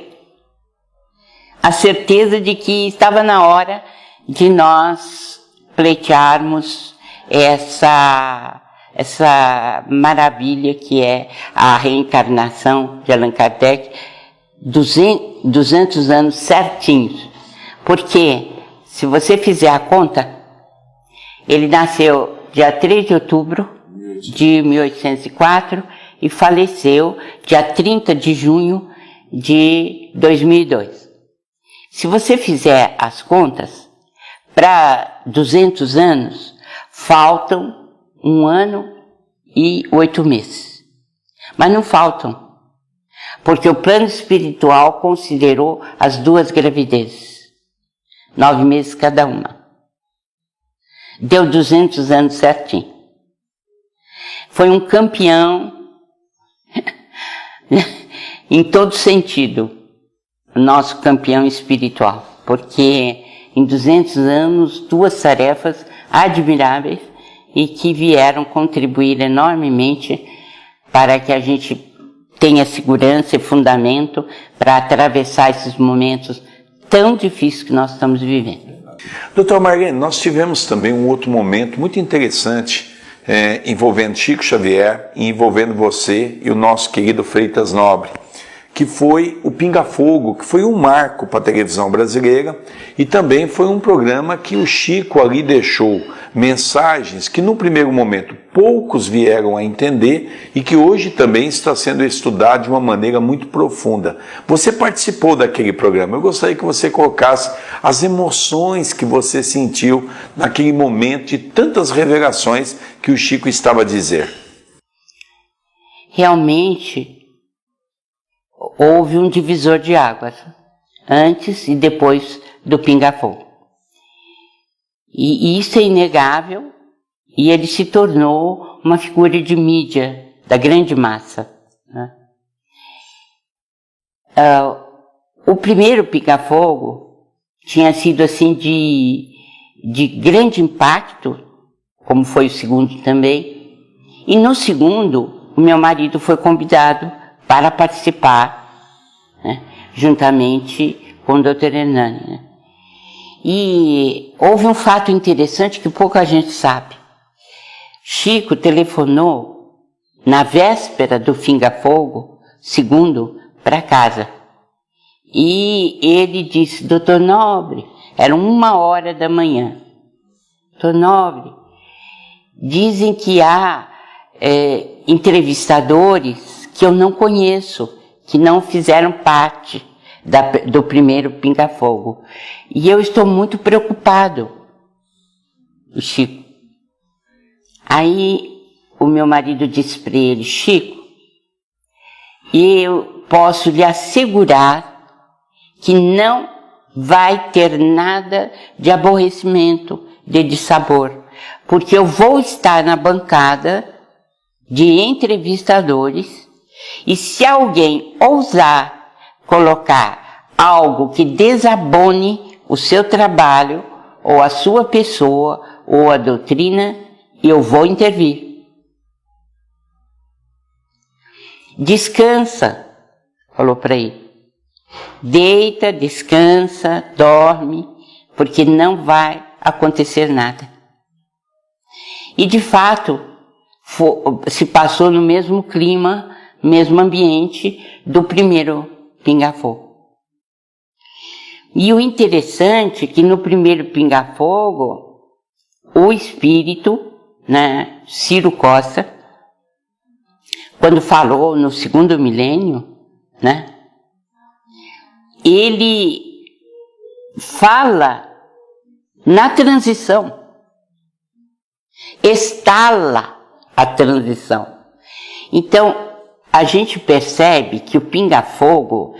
[SPEAKER 2] A certeza de que estava na hora de nós pleitearmos essa maravilha que é a reencarnação de Allan Kardec, 200 anos certinhos. Porque, se você fizer a conta, ele nasceu dia 3 de outubro de 1804 e faleceu dia 30 de junho de 2002. Se você fizer as contas, para 200 anos, faltam 1 ano e 8 meses. Mas não faltam, porque o plano espiritual considerou as 2 gravidezes, 9 meses cada uma. Deu 200 anos certinho. Foi um campeão em todo sentido, nosso campeão espiritual, porque em 200 anos, 2 tarefas admiráveis e que vieram contribuir enormemente para que a gente tenha segurança e fundamento para atravessar esses momentos tão difíceis que nós estamos vivendo.
[SPEAKER 1] Doutor Marlene, nós tivemos também um outro momento muito interessante envolvendo Chico Xavier, envolvendo você e o nosso querido Freitas Nobre, que foi o Pinga Fogo, que foi um marco para a televisão brasileira e também foi um programa que o Chico ali deixou mensagens que no primeiro momento poucos vieram a entender e que hoje também está sendo estudado de uma maneira muito profunda. Você participou daquele programa, eu gostaria que você colocasse as emoções que você sentiu naquele momento de tantas revelações que o Chico estava a dizer.
[SPEAKER 2] Realmente, houve um divisor de águas, antes e depois do Pinga Fogo. E isso é inegável, e ele se tornou uma figura de mídia da grande massa, né? O primeiro Pinga Fogo tinha sido assim de grande impacto, como foi o segundo também, e no segundo o meu marido foi convidado para participar, né, juntamente com o Dr. Hernani, né? E houve um fato interessante que pouca gente sabe. Chico telefonou na véspera do Pinga Fogo, segundo, para casa. E ele disse: Doutor Nobre, era 1h da manhã. Doutor Nobre, dizem que há entrevistadores que eu não conheço, que não fizeram parte do primeiro Pinga Fogo. E eu estou muito preocupado, Chico. Aí o meu marido disse para ele: Chico, eu posso lhe assegurar que não vai ter nada de aborrecimento, de dissabor, porque eu vou estar na bancada de entrevistadores e se alguém ousar colocar algo que desabone o seu trabalho, ou a sua pessoa, ou a doutrina, eu vou intervir. Descansa, falou para ele. Deita, descansa, dorme, porque não vai acontecer nada. E de fato, se passou no mesmo clima, mesmo ambiente do primeiro Pinga Fogo. E o interessante é que no primeiro Pinga Fogo, o espírito, né, Ciro Costa, quando falou no segundo milênio, né, ele fala na transição, estala a transição. Então, a gente percebe que o Pinga Fogo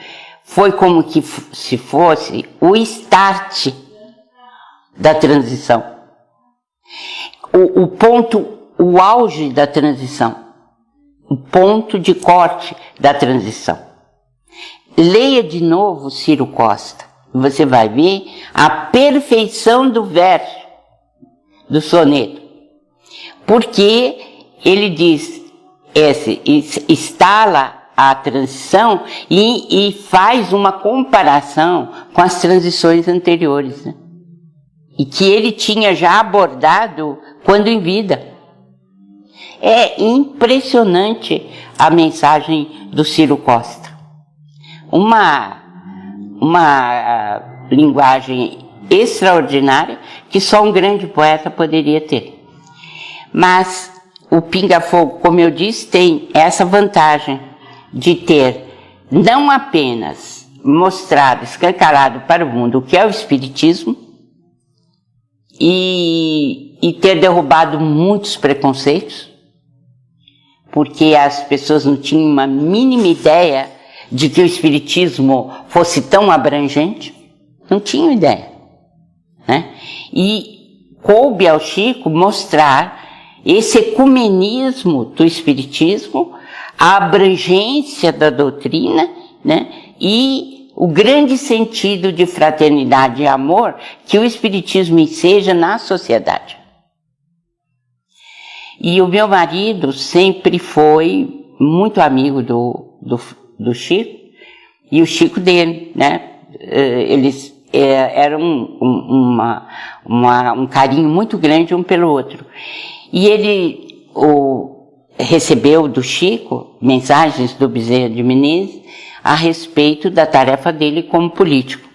[SPEAKER 2] foi como que se fosse o start da transição. O ponto, o auge da transição. O ponto de corte da transição. Leia de novo Ciro Costa. Você vai ver a perfeição do verso do soneto. Porque ele diz, estala a transição e faz uma comparação com as transições anteriores, né? E que ele tinha já abordado quando em vida. É impressionante a mensagem do Ciro Costa. Uma linguagem extraordinária que só um grande poeta poderia ter. Mas o Pinga Fogo, como eu disse, tem essa vantagem de ter não apenas mostrado, escancarado para o mundo o que é o Espiritismo e ter derrubado muitos preconceitos, porque as pessoas não tinham uma mínima ideia de que o Espiritismo fosse tão abrangente, não tinham ideia, né? E coube ao Chico mostrar esse ecumenismo do Espiritismo a abrangência da doutrina, né, e o grande sentido de fraternidade e amor que o Espiritismo enseja na sociedade. E o meu marido sempre foi muito amigo do Chico, e o Chico dele, né? Eles eram um carinho muito grande um pelo outro. E ele recebeu do Chico mensagens do Bezerra de Menezes a respeito da tarefa dele como político.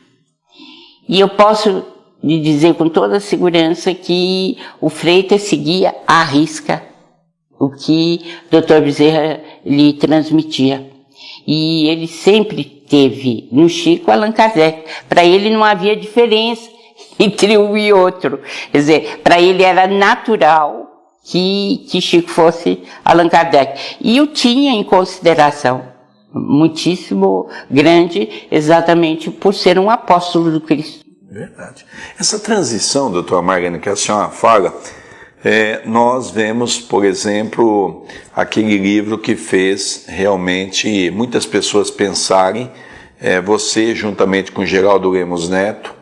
[SPEAKER 2] E eu posso lhe dizer com toda segurança que o Freitas seguia à risca o que o Dr. Bezerra lhe transmitia. E ele sempre teve no Chico Allan Kardec. Para ele não havia diferença entre um e outro. Quer dizer, para ele era natural que Chico fosse Allan Kardec. E o tinha em consideração muitíssimo grande, exatamente por ser um apóstolo do Cristo.
[SPEAKER 1] Verdade. Essa transição, doutora Margarina, que a senhora fala, nós vemos, por exemplo, aquele livro que fez realmente muitas pessoas pensarem, você juntamente com Geraldo Lemos Neto,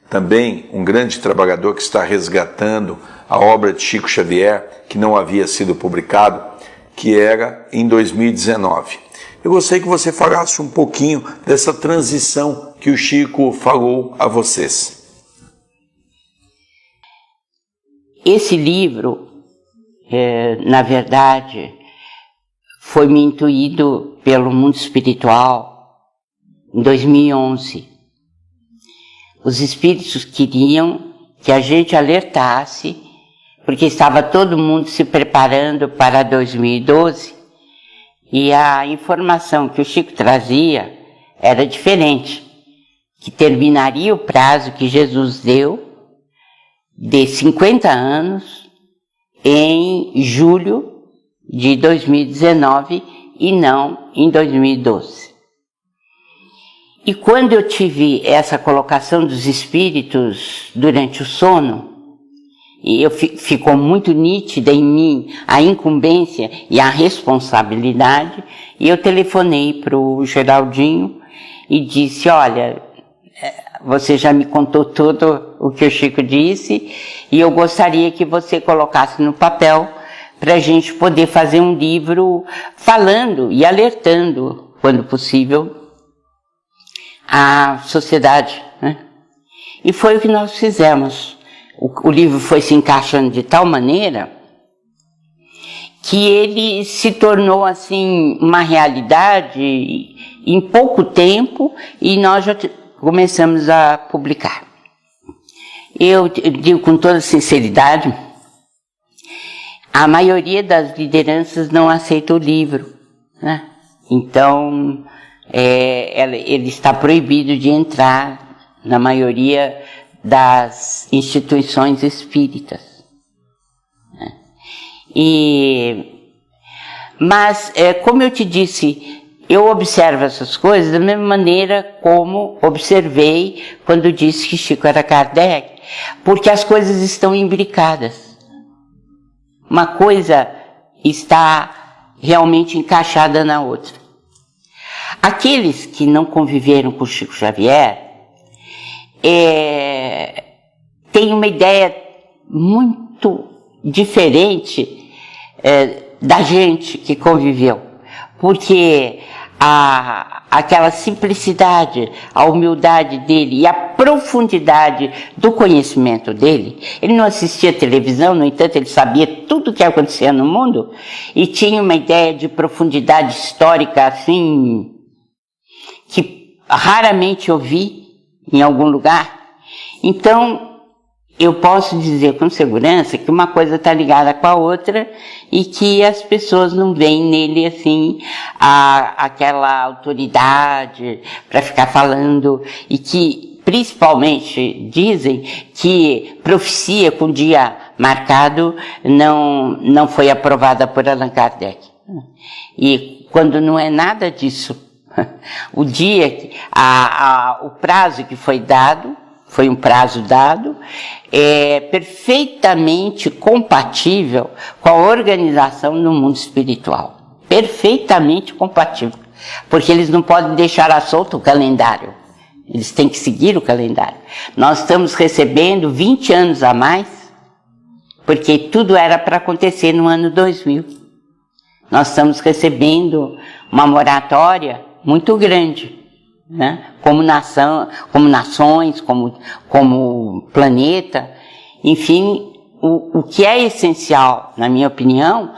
[SPEAKER 1] também um grande trabalhador que está resgatando a obra de Chico Xavier, que não havia sido publicado, que era em 2019. Eu gostaria que você falasse um pouquinho dessa transição que o Chico falou a vocês.
[SPEAKER 2] Esse livro, na verdade, foi-me intuído pelo mundo espiritual em 2011. Os espíritos queriam que a gente alertasse, porque estava todo mundo se preparando para 2012, e a informação que o Chico trazia era diferente, que terminaria o prazo que Jesus deu de 50 anos em julho de 2019 e não em 2012. E quando eu tive essa colocação dos espíritos durante o sono, e ficou muito nítida em mim a incumbência e a responsabilidade, e eu telefonei para o Geraldinho e disse, olha, você já me contou tudo o que o Chico disse, e eu gostaria que você colocasse no papel para a gente poder fazer um livro falando e alertando, quando possível, a sociedade, né? E foi o que nós fizemos. O livro foi se encaixando de tal maneira que ele se tornou assim uma realidade em pouco tempo, e nós já começamos a publicar. Eu digo com toda sinceridade, a maioria das lideranças não aceita o livro, né? Então, ele está proibido de entrar na maioria das instituições espíritas. Mas, como eu te disse, eu observo essas coisas da mesma maneira como observei quando disse que Chico era Kardec, porque as coisas estão imbricadas. Uma coisa está realmente encaixada na outra. Aqueles que não conviveram com Chico Xavier têm uma ideia muito diferente da gente que conviveu, porque aquela simplicidade, a humildade dele e a profundidade do conhecimento dele, ele não assistia televisão, no entanto ele sabia tudo o que acontecia no mundo e tinha uma ideia de profundidade histórica assim que raramente eu vi em algum lugar. Então eu posso dizer com segurança que uma coisa está ligada com a outra e que as pessoas não veem nele assim aquela autoridade para ficar falando, e que principalmente dizem que profecia com dia marcado não foi aprovada por Allan Kardec. E quando não é nada disso, o dia, o prazo que foi dado, foi um prazo dado, perfeitamente compatível com a organização no mundo espiritual. perfeitamente compatível, porque eles não podem deixar à solta o calendário, eles têm que seguir o calendário. Nós estamos recebendo 20 anos a mais, porque tudo era para acontecer no ano 2000. Nós estamos recebendo uma moratória muito grande, né? Como nação, como nações, como planeta, enfim. O que é essencial, na minha opinião,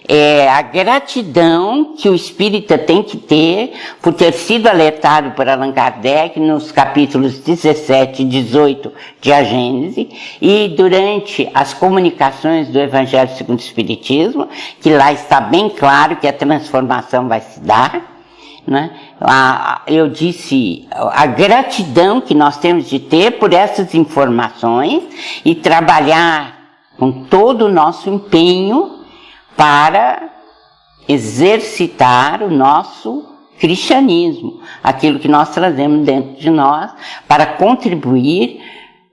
[SPEAKER 2] é a gratidão que o espírita tem que ter por ter sido alertado por Allan Kardec nos capítulos 17 e 18 de A Gênese e durante as comunicações do Evangelho segundo o Espiritismo, que lá está bem claro que a transformação vai se dar, né? Eu disse a gratidão que nós temos de ter por essas informações e trabalhar com todo o nosso empenho para exercitar o nosso cristianismo, aquilo que nós trazemos dentro de nós, para contribuir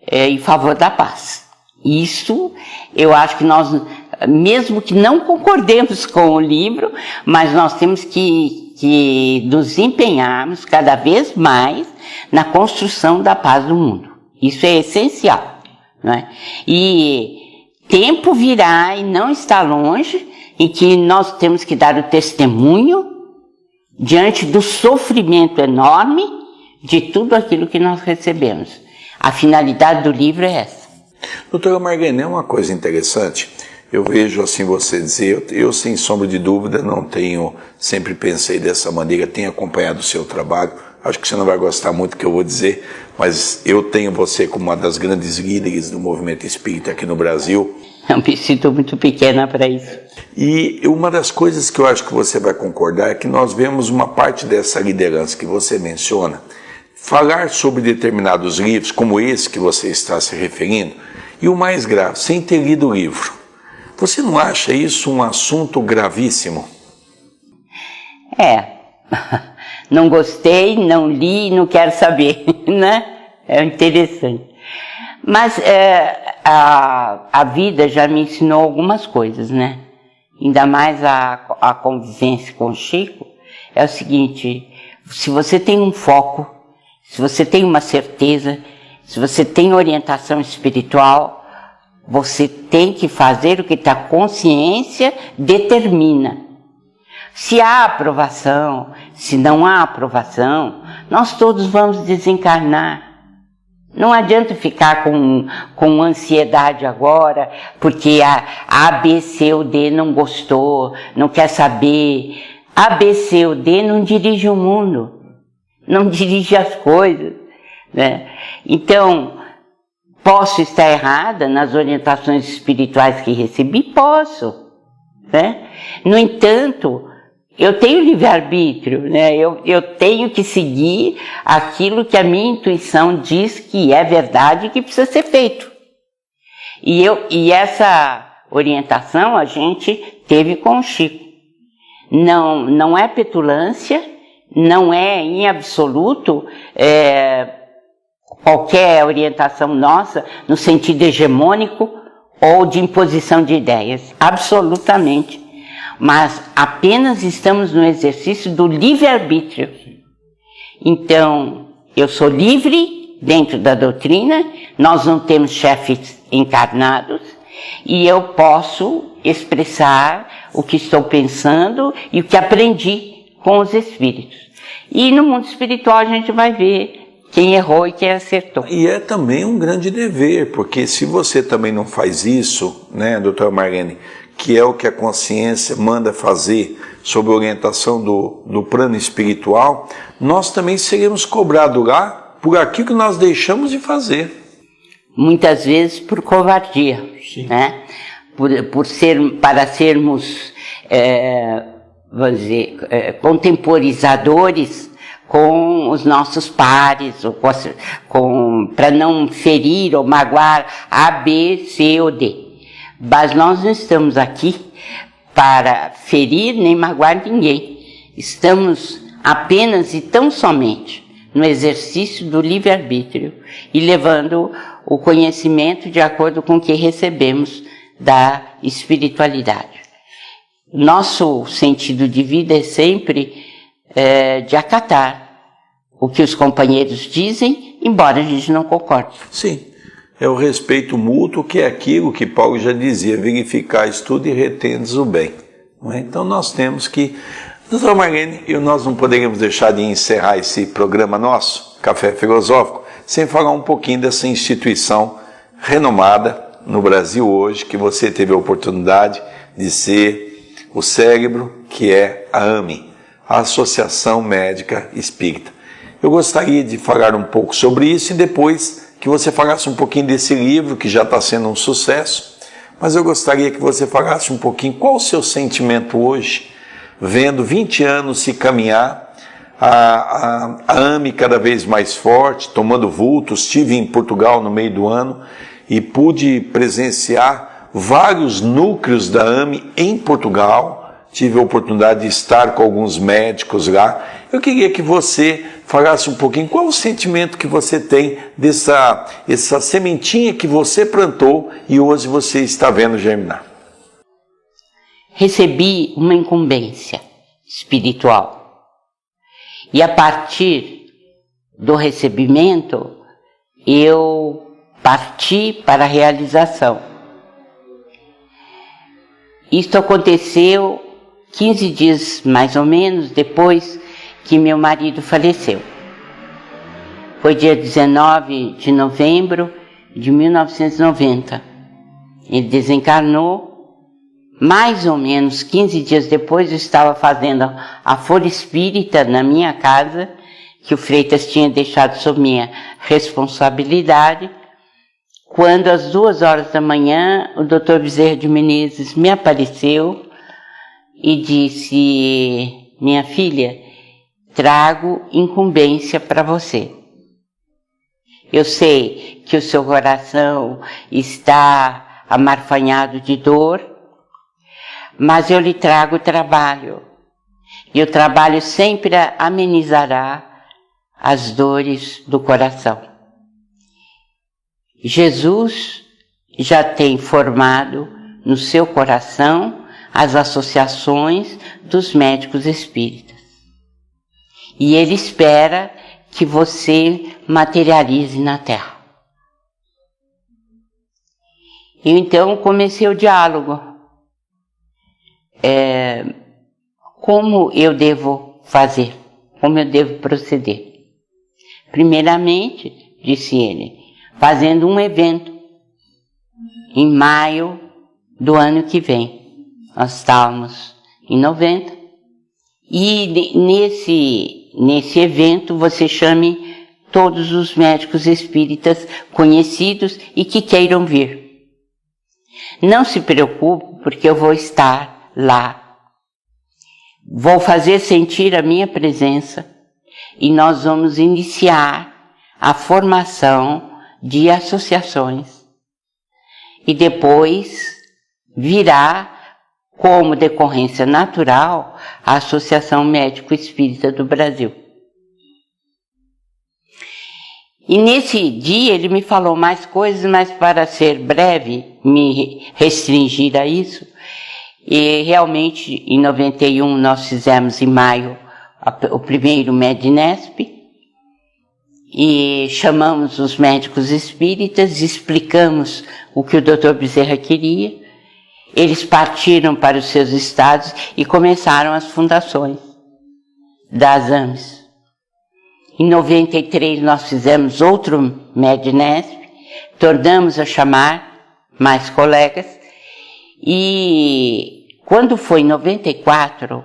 [SPEAKER 2] em favor da paz. Isso, eu acho que nós, mesmo que não concordemos com o livro, mas nós temos que nos empenharmos cada vez mais na construção da paz do mundo. Isso é essencial, não é? E tempo virá e não está longe em que nós temos que dar o testemunho diante do sofrimento enorme de tudo aquilo que nós recebemos. A finalidade do livro é essa.
[SPEAKER 1] Doutora Marguerite, é uma coisa interessante. Eu vejo assim você dizer, eu sem sombra de dúvida não tenho, sempre pensei dessa maneira, tenho acompanhado o seu trabalho. Acho que você não vai gostar muito do que eu vou dizer, mas eu tenho você como uma das grandes líderes do movimento espírita aqui no Brasil.
[SPEAKER 2] Eu me sinto muito pequena para isso.
[SPEAKER 1] E uma das coisas que eu acho que você vai concordar é que nós vemos uma parte dessa liderança que você menciona, falar sobre determinados livros, como esse que você está se referindo, e o mais grave, sem ter lido o livro. Você não acha isso um assunto gravíssimo?
[SPEAKER 2] Não gostei, não li, não quero saber, né? É interessante. Mas a vida já me ensinou algumas coisas, né? Ainda mais a convivência com o Chico, é o seguinte, se você tem um foco, se você tem uma certeza, se você tem orientação espiritual, você tem que fazer o que a consciência determina. Se há aprovação, se não há aprovação, nós todos vamos desencarnar. Não adianta ficar com ansiedade agora, porque a B, C ou D não gostou, não quer saber. A, B, C ou D não dirige o mundo, não dirige as coisas, né? Então, posso estar errada nas orientações espirituais que recebi? Posso, né? No entanto, eu tenho livre-arbítrio, né? Eu tenho que seguir aquilo que a minha intuição diz que é verdade e que precisa ser feito. E essa orientação a gente teve com o Chico. Não é petulância, não é em absoluto qualquer orientação nossa no sentido hegemônico ou de imposição de ideias. Absolutamente. Mas apenas estamos no exercício do livre-arbítrio. Então, eu sou livre dentro da doutrina, nós não temos chefes encarnados, e eu posso expressar o que estou pensando e o que aprendi com os espíritos. E no mundo espiritual a gente vai ver quem errou e quem acertou.
[SPEAKER 1] E é também um grande dever, porque se você também não faz isso, né, doutora Marlene, que é o que a consciência manda fazer sob orientação do plano espiritual, nós também seremos cobrados lá por aquilo que nós deixamos de fazer. Muitas vezes por covardia, né? Para sermos, vamos dizer, contemporizadores com os nossos pares, para não ferir ou magoar A, B, C ou D. Mas nós não estamos aqui para ferir nem magoar ninguém. Estamos apenas e tão somente no exercício do livre-arbítrio e levando o conhecimento de acordo com o que recebemos da espiritualidade.
[SPEAKER 2] nosso sentido de vida é sempre de acatar o que os companheiros dizem, embora a gente não concorde.
[SPEAKER 1] Sim, é o respeito mútuo, que é aquilo que Paulo já dizia, verificar tudo e retendes o bem. Não é? Então nós temos que... Doutora Marlene, nós não poderíamos deixar de encerrar esse programa nosso, Café Filosófico, sem falar um pouquinho dessa instituição renomada no Brasil hoje, que você teve a oportunidade de ser o cérebro, que é a AME, a Associação Médica Espírita. Eu gostaria de falar um pouco sobre isso e depois que você falasse um pouquinho desse livro, que já está sendo um sucesso, mas eu gostaria que você falasse um pouquinho qual o seu sentimento hoje, vendo 20 anos se caminhar, a AME cada vez mais forte, tomando vultos. Estive em Portugal no meio do ano e pude presenciar vários núcleos da AME em Portugal. Tive a oportunidade de estar com alguns médicos lá. Eu queria que você falasse um pouquinho qual o sentimento que você tem essa sementinha que você plantou e hoje você está vendo germinar.
[SPEAKER 2] Recebi uma incumbência espiritual e a partir do recebimento eu parti para a realização. Isto aconteceu 15 dias mais ou menos depois que meu marido faleceu. Foi dia 19 de novembro de 1990. Ele desencarnou. Mais ou menos 15 dias depois eu estava fazendo a Folha Espírita na minha casa, que o Freitas tinha deixado sob minha responsabilidade, quando às 2h da manhã o Dr. Bezerra de Menezes me apareceu e disse: minha filha, trago incumbência para você. Eu sei que o seu coração está amarfanhado de dor, mas eu lhe trago trabalho, e o trabalho sempre amenizará as dores do coração. Jesus já tem formado no seu coração as associações dos médicos espíritas. E ele espera que você materialize na Terra. E então comecei o diálogo. Como eu devo fazer? Como eu devo proceder? Primeiramente, disse ele, fazendo um evento em maio do ano que vem. Nós estávamos em 90. E nesse evento você chame todos os médicos espíritas conhecidos e que queiram vir. Não se preocupe, porque eu vou estar lá. Vou fazer sentir a minha presença e nós vamos iniciar a formação de associações. E depois virá, como decorrência natural, a Associação Médico Espírita do Brasil. E nesse dia ele me falou mais coisas, mas para ser breve, me restringir a isso. E realmente, em 91, nós fizemos em maio o primeiro Medinesp e chamamos os médicos espíritas, explicamos o que o Dr. Bezerra queria. Eles partiram para os seus estados e começaram as fundações das AMES. Em 93 nós fizemos outro Medinesp, tornamos a chamar mais colegas e quando foi em 94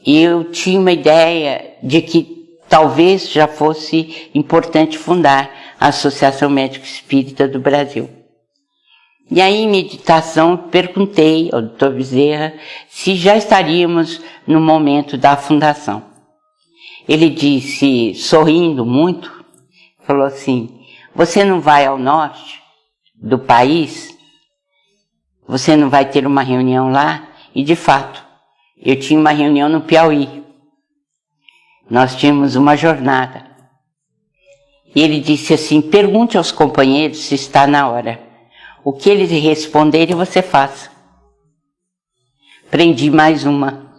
[SPEAKER 2] eu tinha uma ideia de que talvez já fosse importante fundar a Associação Médico Espírita do Brasil. E aí, em meditação, perguntei ao Dr. Bezerra se já estaríamos no momento da fundação. Ele disse, sorrindo muito, falou assim, você não vai ao norte do país? Você não vai ter uma reunião lá? E, de fato, eu tinha uma reunião no Piauí. Nós tínhamos uma jornada. E ele disse assim, pergunte aos companheiros se está na hora. O que eles responderem, você faça. prendi mais uma.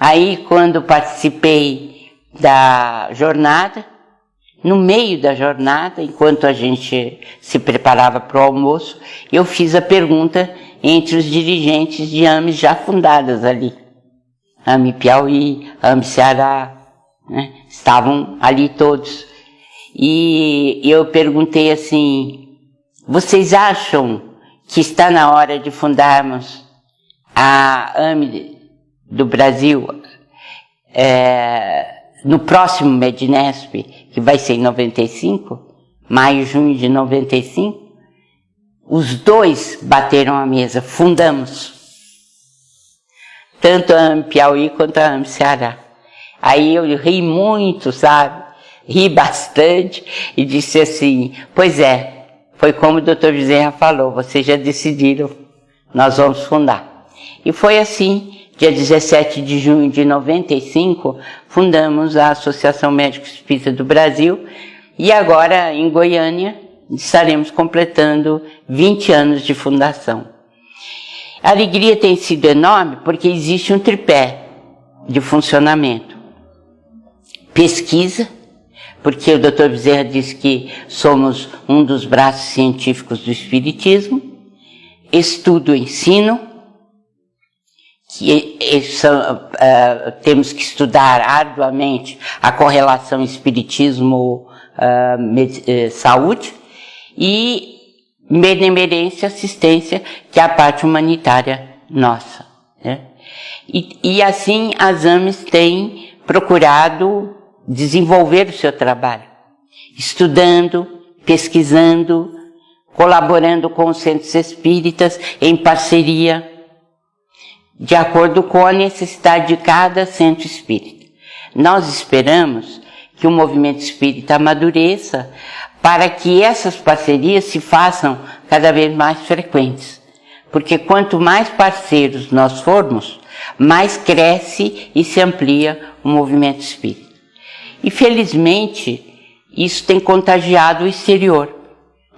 [SPEAKER 2] Aí, quando participei da jornada, no meio da jornada, enquanto a gente se preparava para o almoço, eu fiz a pergunta entre os dirigentes de AMEs já fundadas ali. AME Piauí, AME Ceará, né? Estavam ali todos. E eu perguntei assim, vocês acham que está na hora de fundarmos a AME do Brasil no próximo Mednesp, que vai ser em 95, maio, junho de 95? Os dois bateram a mesa, fundamos. Tanto a AME Piauí quanto a AME Ceará. Aí eu ri muito, sabe? Ri bastante e disse assim, pois é, foi como o Dr. Bezerra falou, vocês já decidiram, nós vamos fundar. E foi assim, dia 17 de junho de 95, fundamos a Associação Médico Espírita do Brasil e agora em Goiânia estaremos completando 20 anos de fundação. A alegria tem sido enorme porque existe um tripé de funcionamento. Pesquisa, porque o Dr. Bezerra disse que somos um dos braços científicos do Espiritismo. Estudo, ensino, que temos que estudar arduamente a correlação Espiritismo-saúde. E benemerência, assistência, que é a parte humanitária nossa, né? E assim as AMEs têm procurado desenvolver o seu trabalho, estudando, pesquisando, colaborando com os centros espíritas em parceria, de acordo com a necessidade de cada centro espírita. Nós esperamos que o movimento espírita amadureça para que essas parcerias se façam cada vez mais frequentes. Porque quanto mais parceiros nós formos, mais cresce e se amplia o movimento espírita. E felizmente, isso tem contagiado o exterior.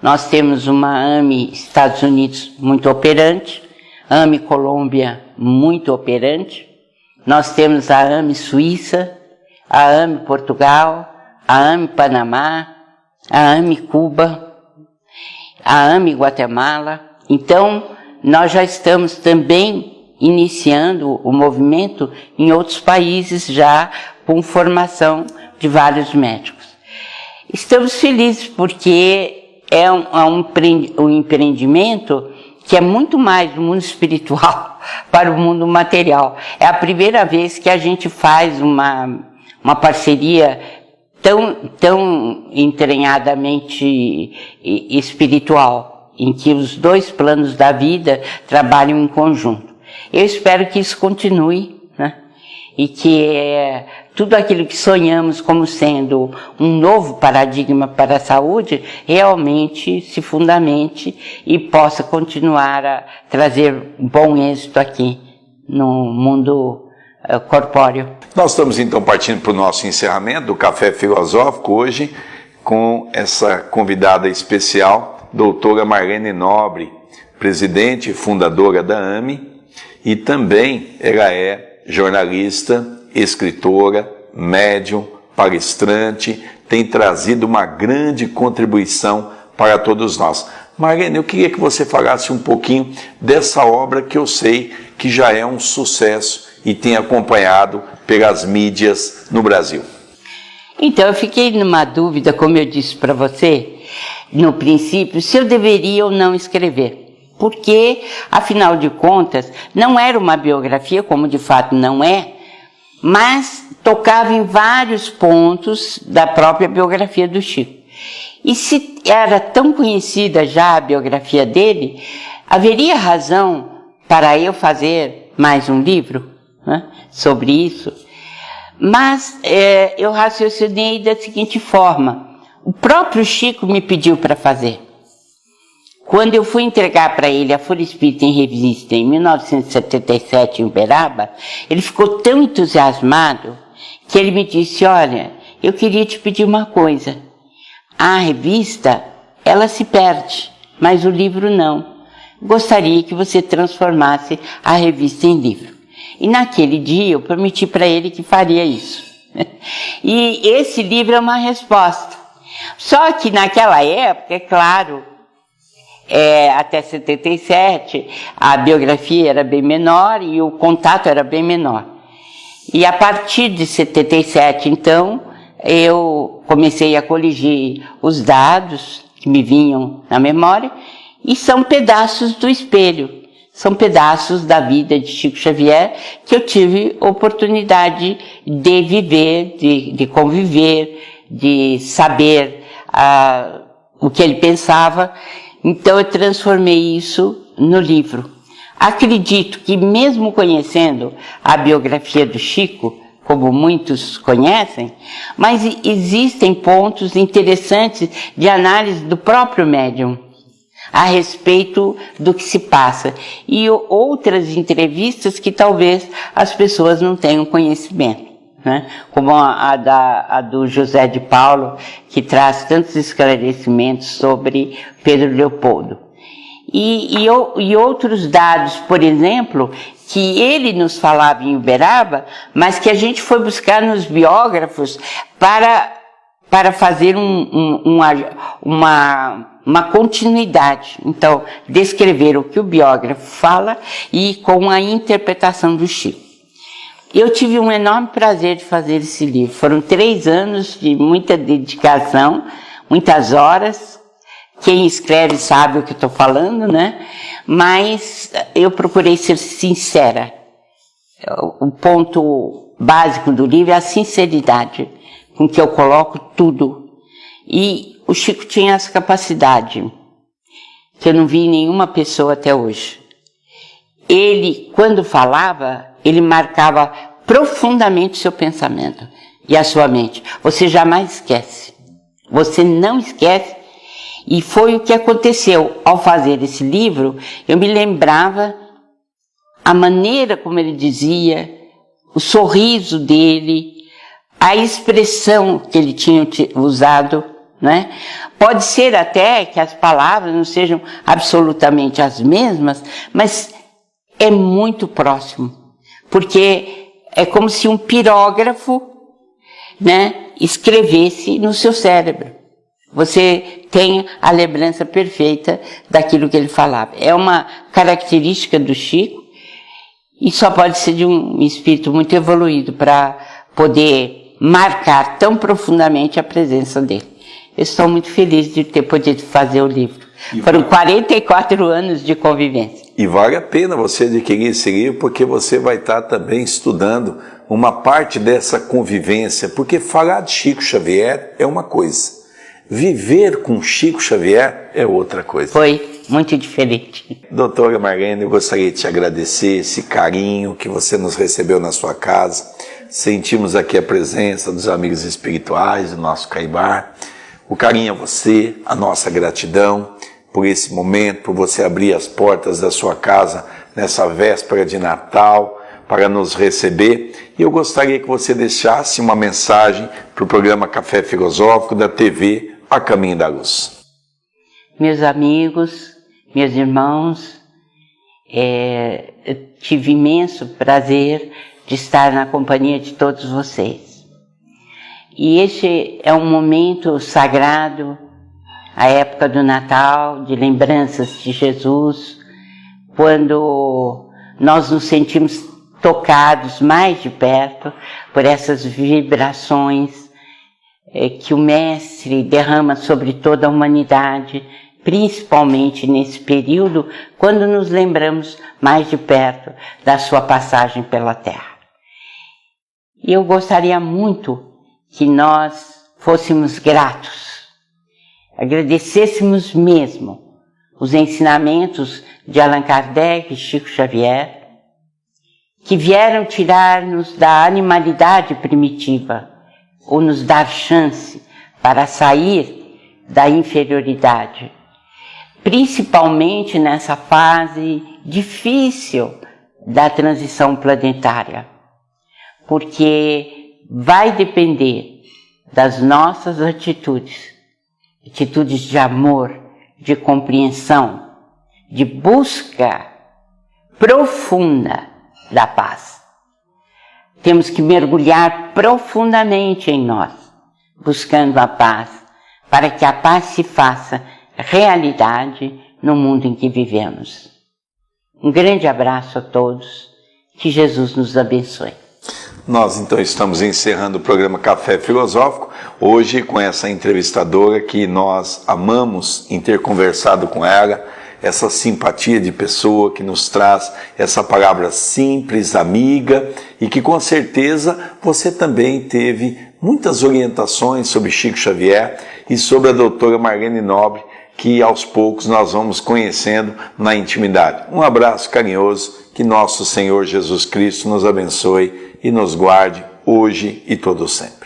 [SPEAKER 2] Nós temos uma AME Estados Unidos muito operante, AME Colômbia muito operante, nós temos a AME Suíça, a AME Portugal, a AME Panamá, a AME Cuba, a AME Guatemala. Então, nós já estamos também iniciando o movimento em outros países já com formação de vários médicos. Estamos felizes porque é um empreendimento que é muito mais do mundo espiritual para o mundo material. É a primeira vez que a gente faz uma parceria tão entranhadamente espiritual, em que os dois planos da vida trabalham em conjunto. Eu espero que isso continue, né? E que tudo aquilo que sonhamos como sendo um novo paradigma para a saúde realmente se fundamente e possa continuar a trazer bom êxito aqui no mundo corpóreo.
[SPEAKER 1] Nós estamos então partindo para o nosso encerramento do Café Filosófico hoje com essa convidada especial, doutora Marlene Nobre, presidente e fundadora da AME, e também ela é jornalista, escritora, médium, palestrante, tem trazido uma grande contribuição para todos nós. Marlene, eu queria que você falasse um pouquinho dessa obra que eu sei que já é um sucesso e tem acompanhado pelas mídias no Brasil.
[SPEAKER 2] Então, eu fiquei numa dúvida, como eu disse para você, no princípio, se eu deveria ou não escrever. Porque, afinal de contas, não era uma biografia, como de fato não é, mas tocava em vários pontos da própria biografia do Chico. E se era tão conhecida já a biografia dele, haveria razão para eu fazer mais um livro, né, sobre isso? Mas eu raciocinei da seguinte forma: o próprio Chico me pediu para fazer. Quando eu fui entregar para ele a Folha Espírita em Revista em 1977 em Uberaba, ele ficou tão entusiasmado que ele me disse: olha, eu queria te pedir uma coisa. A revista, ela se perde, mas o livro não. gostaria que você transformasse a revista em livro. E naquele dia eu prometi para ele que faria isso. E esse livro é uma resposta. Só que naquela época, é claro, até 77, a biografia era bem menor e o contato era bem menor. E a partir de 77, então, eu comecei a coligir os dados que me vinham na memória, e são pedaços do espelho, são pedaços da vida de Chico Xavier que eu tive oportunidade de viver, de conviver, de saber o que ele pensava. Então eu transformei isso no livro. Acredito que mesmo conhecendo a biografia do Chico, como muitos conhecem, mas existem pontos interessantes de análise do próprio médium a respeito do que se passa, e outras entrevistas que talvez as pessoas não tenham conhecimento, né? Como a do José de Paulo, que traz tantos esclarecimentos sobre Pedro Leopoldo. E outros dados, por exemplo, que ele nos falava em Uberaba, mas que a gente foi buscar nos biógrafos para fazer uma continuidade. Então, descrever o que o biógrafo fala e com a interpretação do Chico. Eu tive um enorme prazer de fazer esse livro. Foram 3 anos de muita dedicação, muitas horas. Quem escreve sabe o que estou falando, né? Mas eu procurei ser sincera. O ponto básico do livro é a sinceridade com que eu coloco tudo. E o Chico tinha essa capacidade, que eu não vi em nenhuma pessoa até hoje. Ele, quando falava, ele marcava profundamente o seu pensamento e a sua mente. Você jamais esquece. Você não esquece. E foi o que aconteceu ao fazer esse livro. Eu me lembrava a maneira como ele dizia, o sorriso dele, a expressão que ele tinha usado, né? Pode ser até que as palavras não sejam absolutamente as mesmas, mas é muito próximo, porque é como se um pirógrafo, né, escrevesse no seu cérebro. Você tem a lembrança perfeita daquilo que ele falava. É uma característica do Chico e só pode ser de um espírito muito evoluído para poder marcar tão profundamente a presença dele. Eu estou muito feliz de ter podido fazer o livro. Foram 44 anos de convivência.
[SPEAKER 1] E vale a pena você adquirir esse livro, porque você vai estar também estudando uma parte dessa convivência, porque falar de Chico Xavier é uma coisa, viver com Chico Xavier é outra coisa.
[SPEAKER 2] Foi muito diferente.
[SPEAKER 1] Doutora Marlene, eu gostaria de te agradecer esse carinho que você nos recebeu na sua casa. Sentimos aqui a presença dos amigos espirituais do nosso Caibar. O carinho a você, a nossa gratidão por esse momento, por você abrir as portas da sua casa nessa véspera de Natal para nos receber. E eu gostaria que você deixasse uma mensagem para o programa Café Filosófico da TV A Caminho da Luz.
[SPEAKER 2] Meus amigos, meus irmãos, eu tive imenso prazer de estar na companhia de todos vocês. E este é um momento sagrado, a época do Natal, de lembranças de Jesus, quando nós nos sentimos tocados mais de perto por essas vibrações que o Mestre derrama sobre toda a humanidade, principalmente nesse período, quando nos lembramos mais de perto da sua passagem pela Terra. E eu gostaria muito que nós fôssemos gratos, agradecêssemos mesmo os ensinamentos de Allan Kardec e Chico Xavier, que vieram tirar-nos da animalidade primitiva, ou nos dar chance para sair da inferioridade, principalmente nessa fase difícil da transição planetária, porque vai depender das nossas atitudes de amor, de compreensão, de busca profunda da paz. Temos que mergulhar profundamente em nós, buscando a paz, para que a paz se faça realidade no mundo em que vivemos. Um grande abraço a todos, que Jesus nos abençoe.
[SPEAKER 1] Nós então estamos encerrando o programa Café Filosófico, hoje com essa entrevistadora que nós amamos em ter conversado com ela, essa simpatia de pessoa que nos traz essa palavra simples, amiga, e que com certeza você também teve muitas orientações sobre Chico Xavier e sobre a doutora Marlene Nobre, que aos poucos nós vamos conhecendo na intimidade. Um abraço carinhoso, que nosso Senhor Jesus Cristo nos abençoe e nos guarde hoje e todo sempre.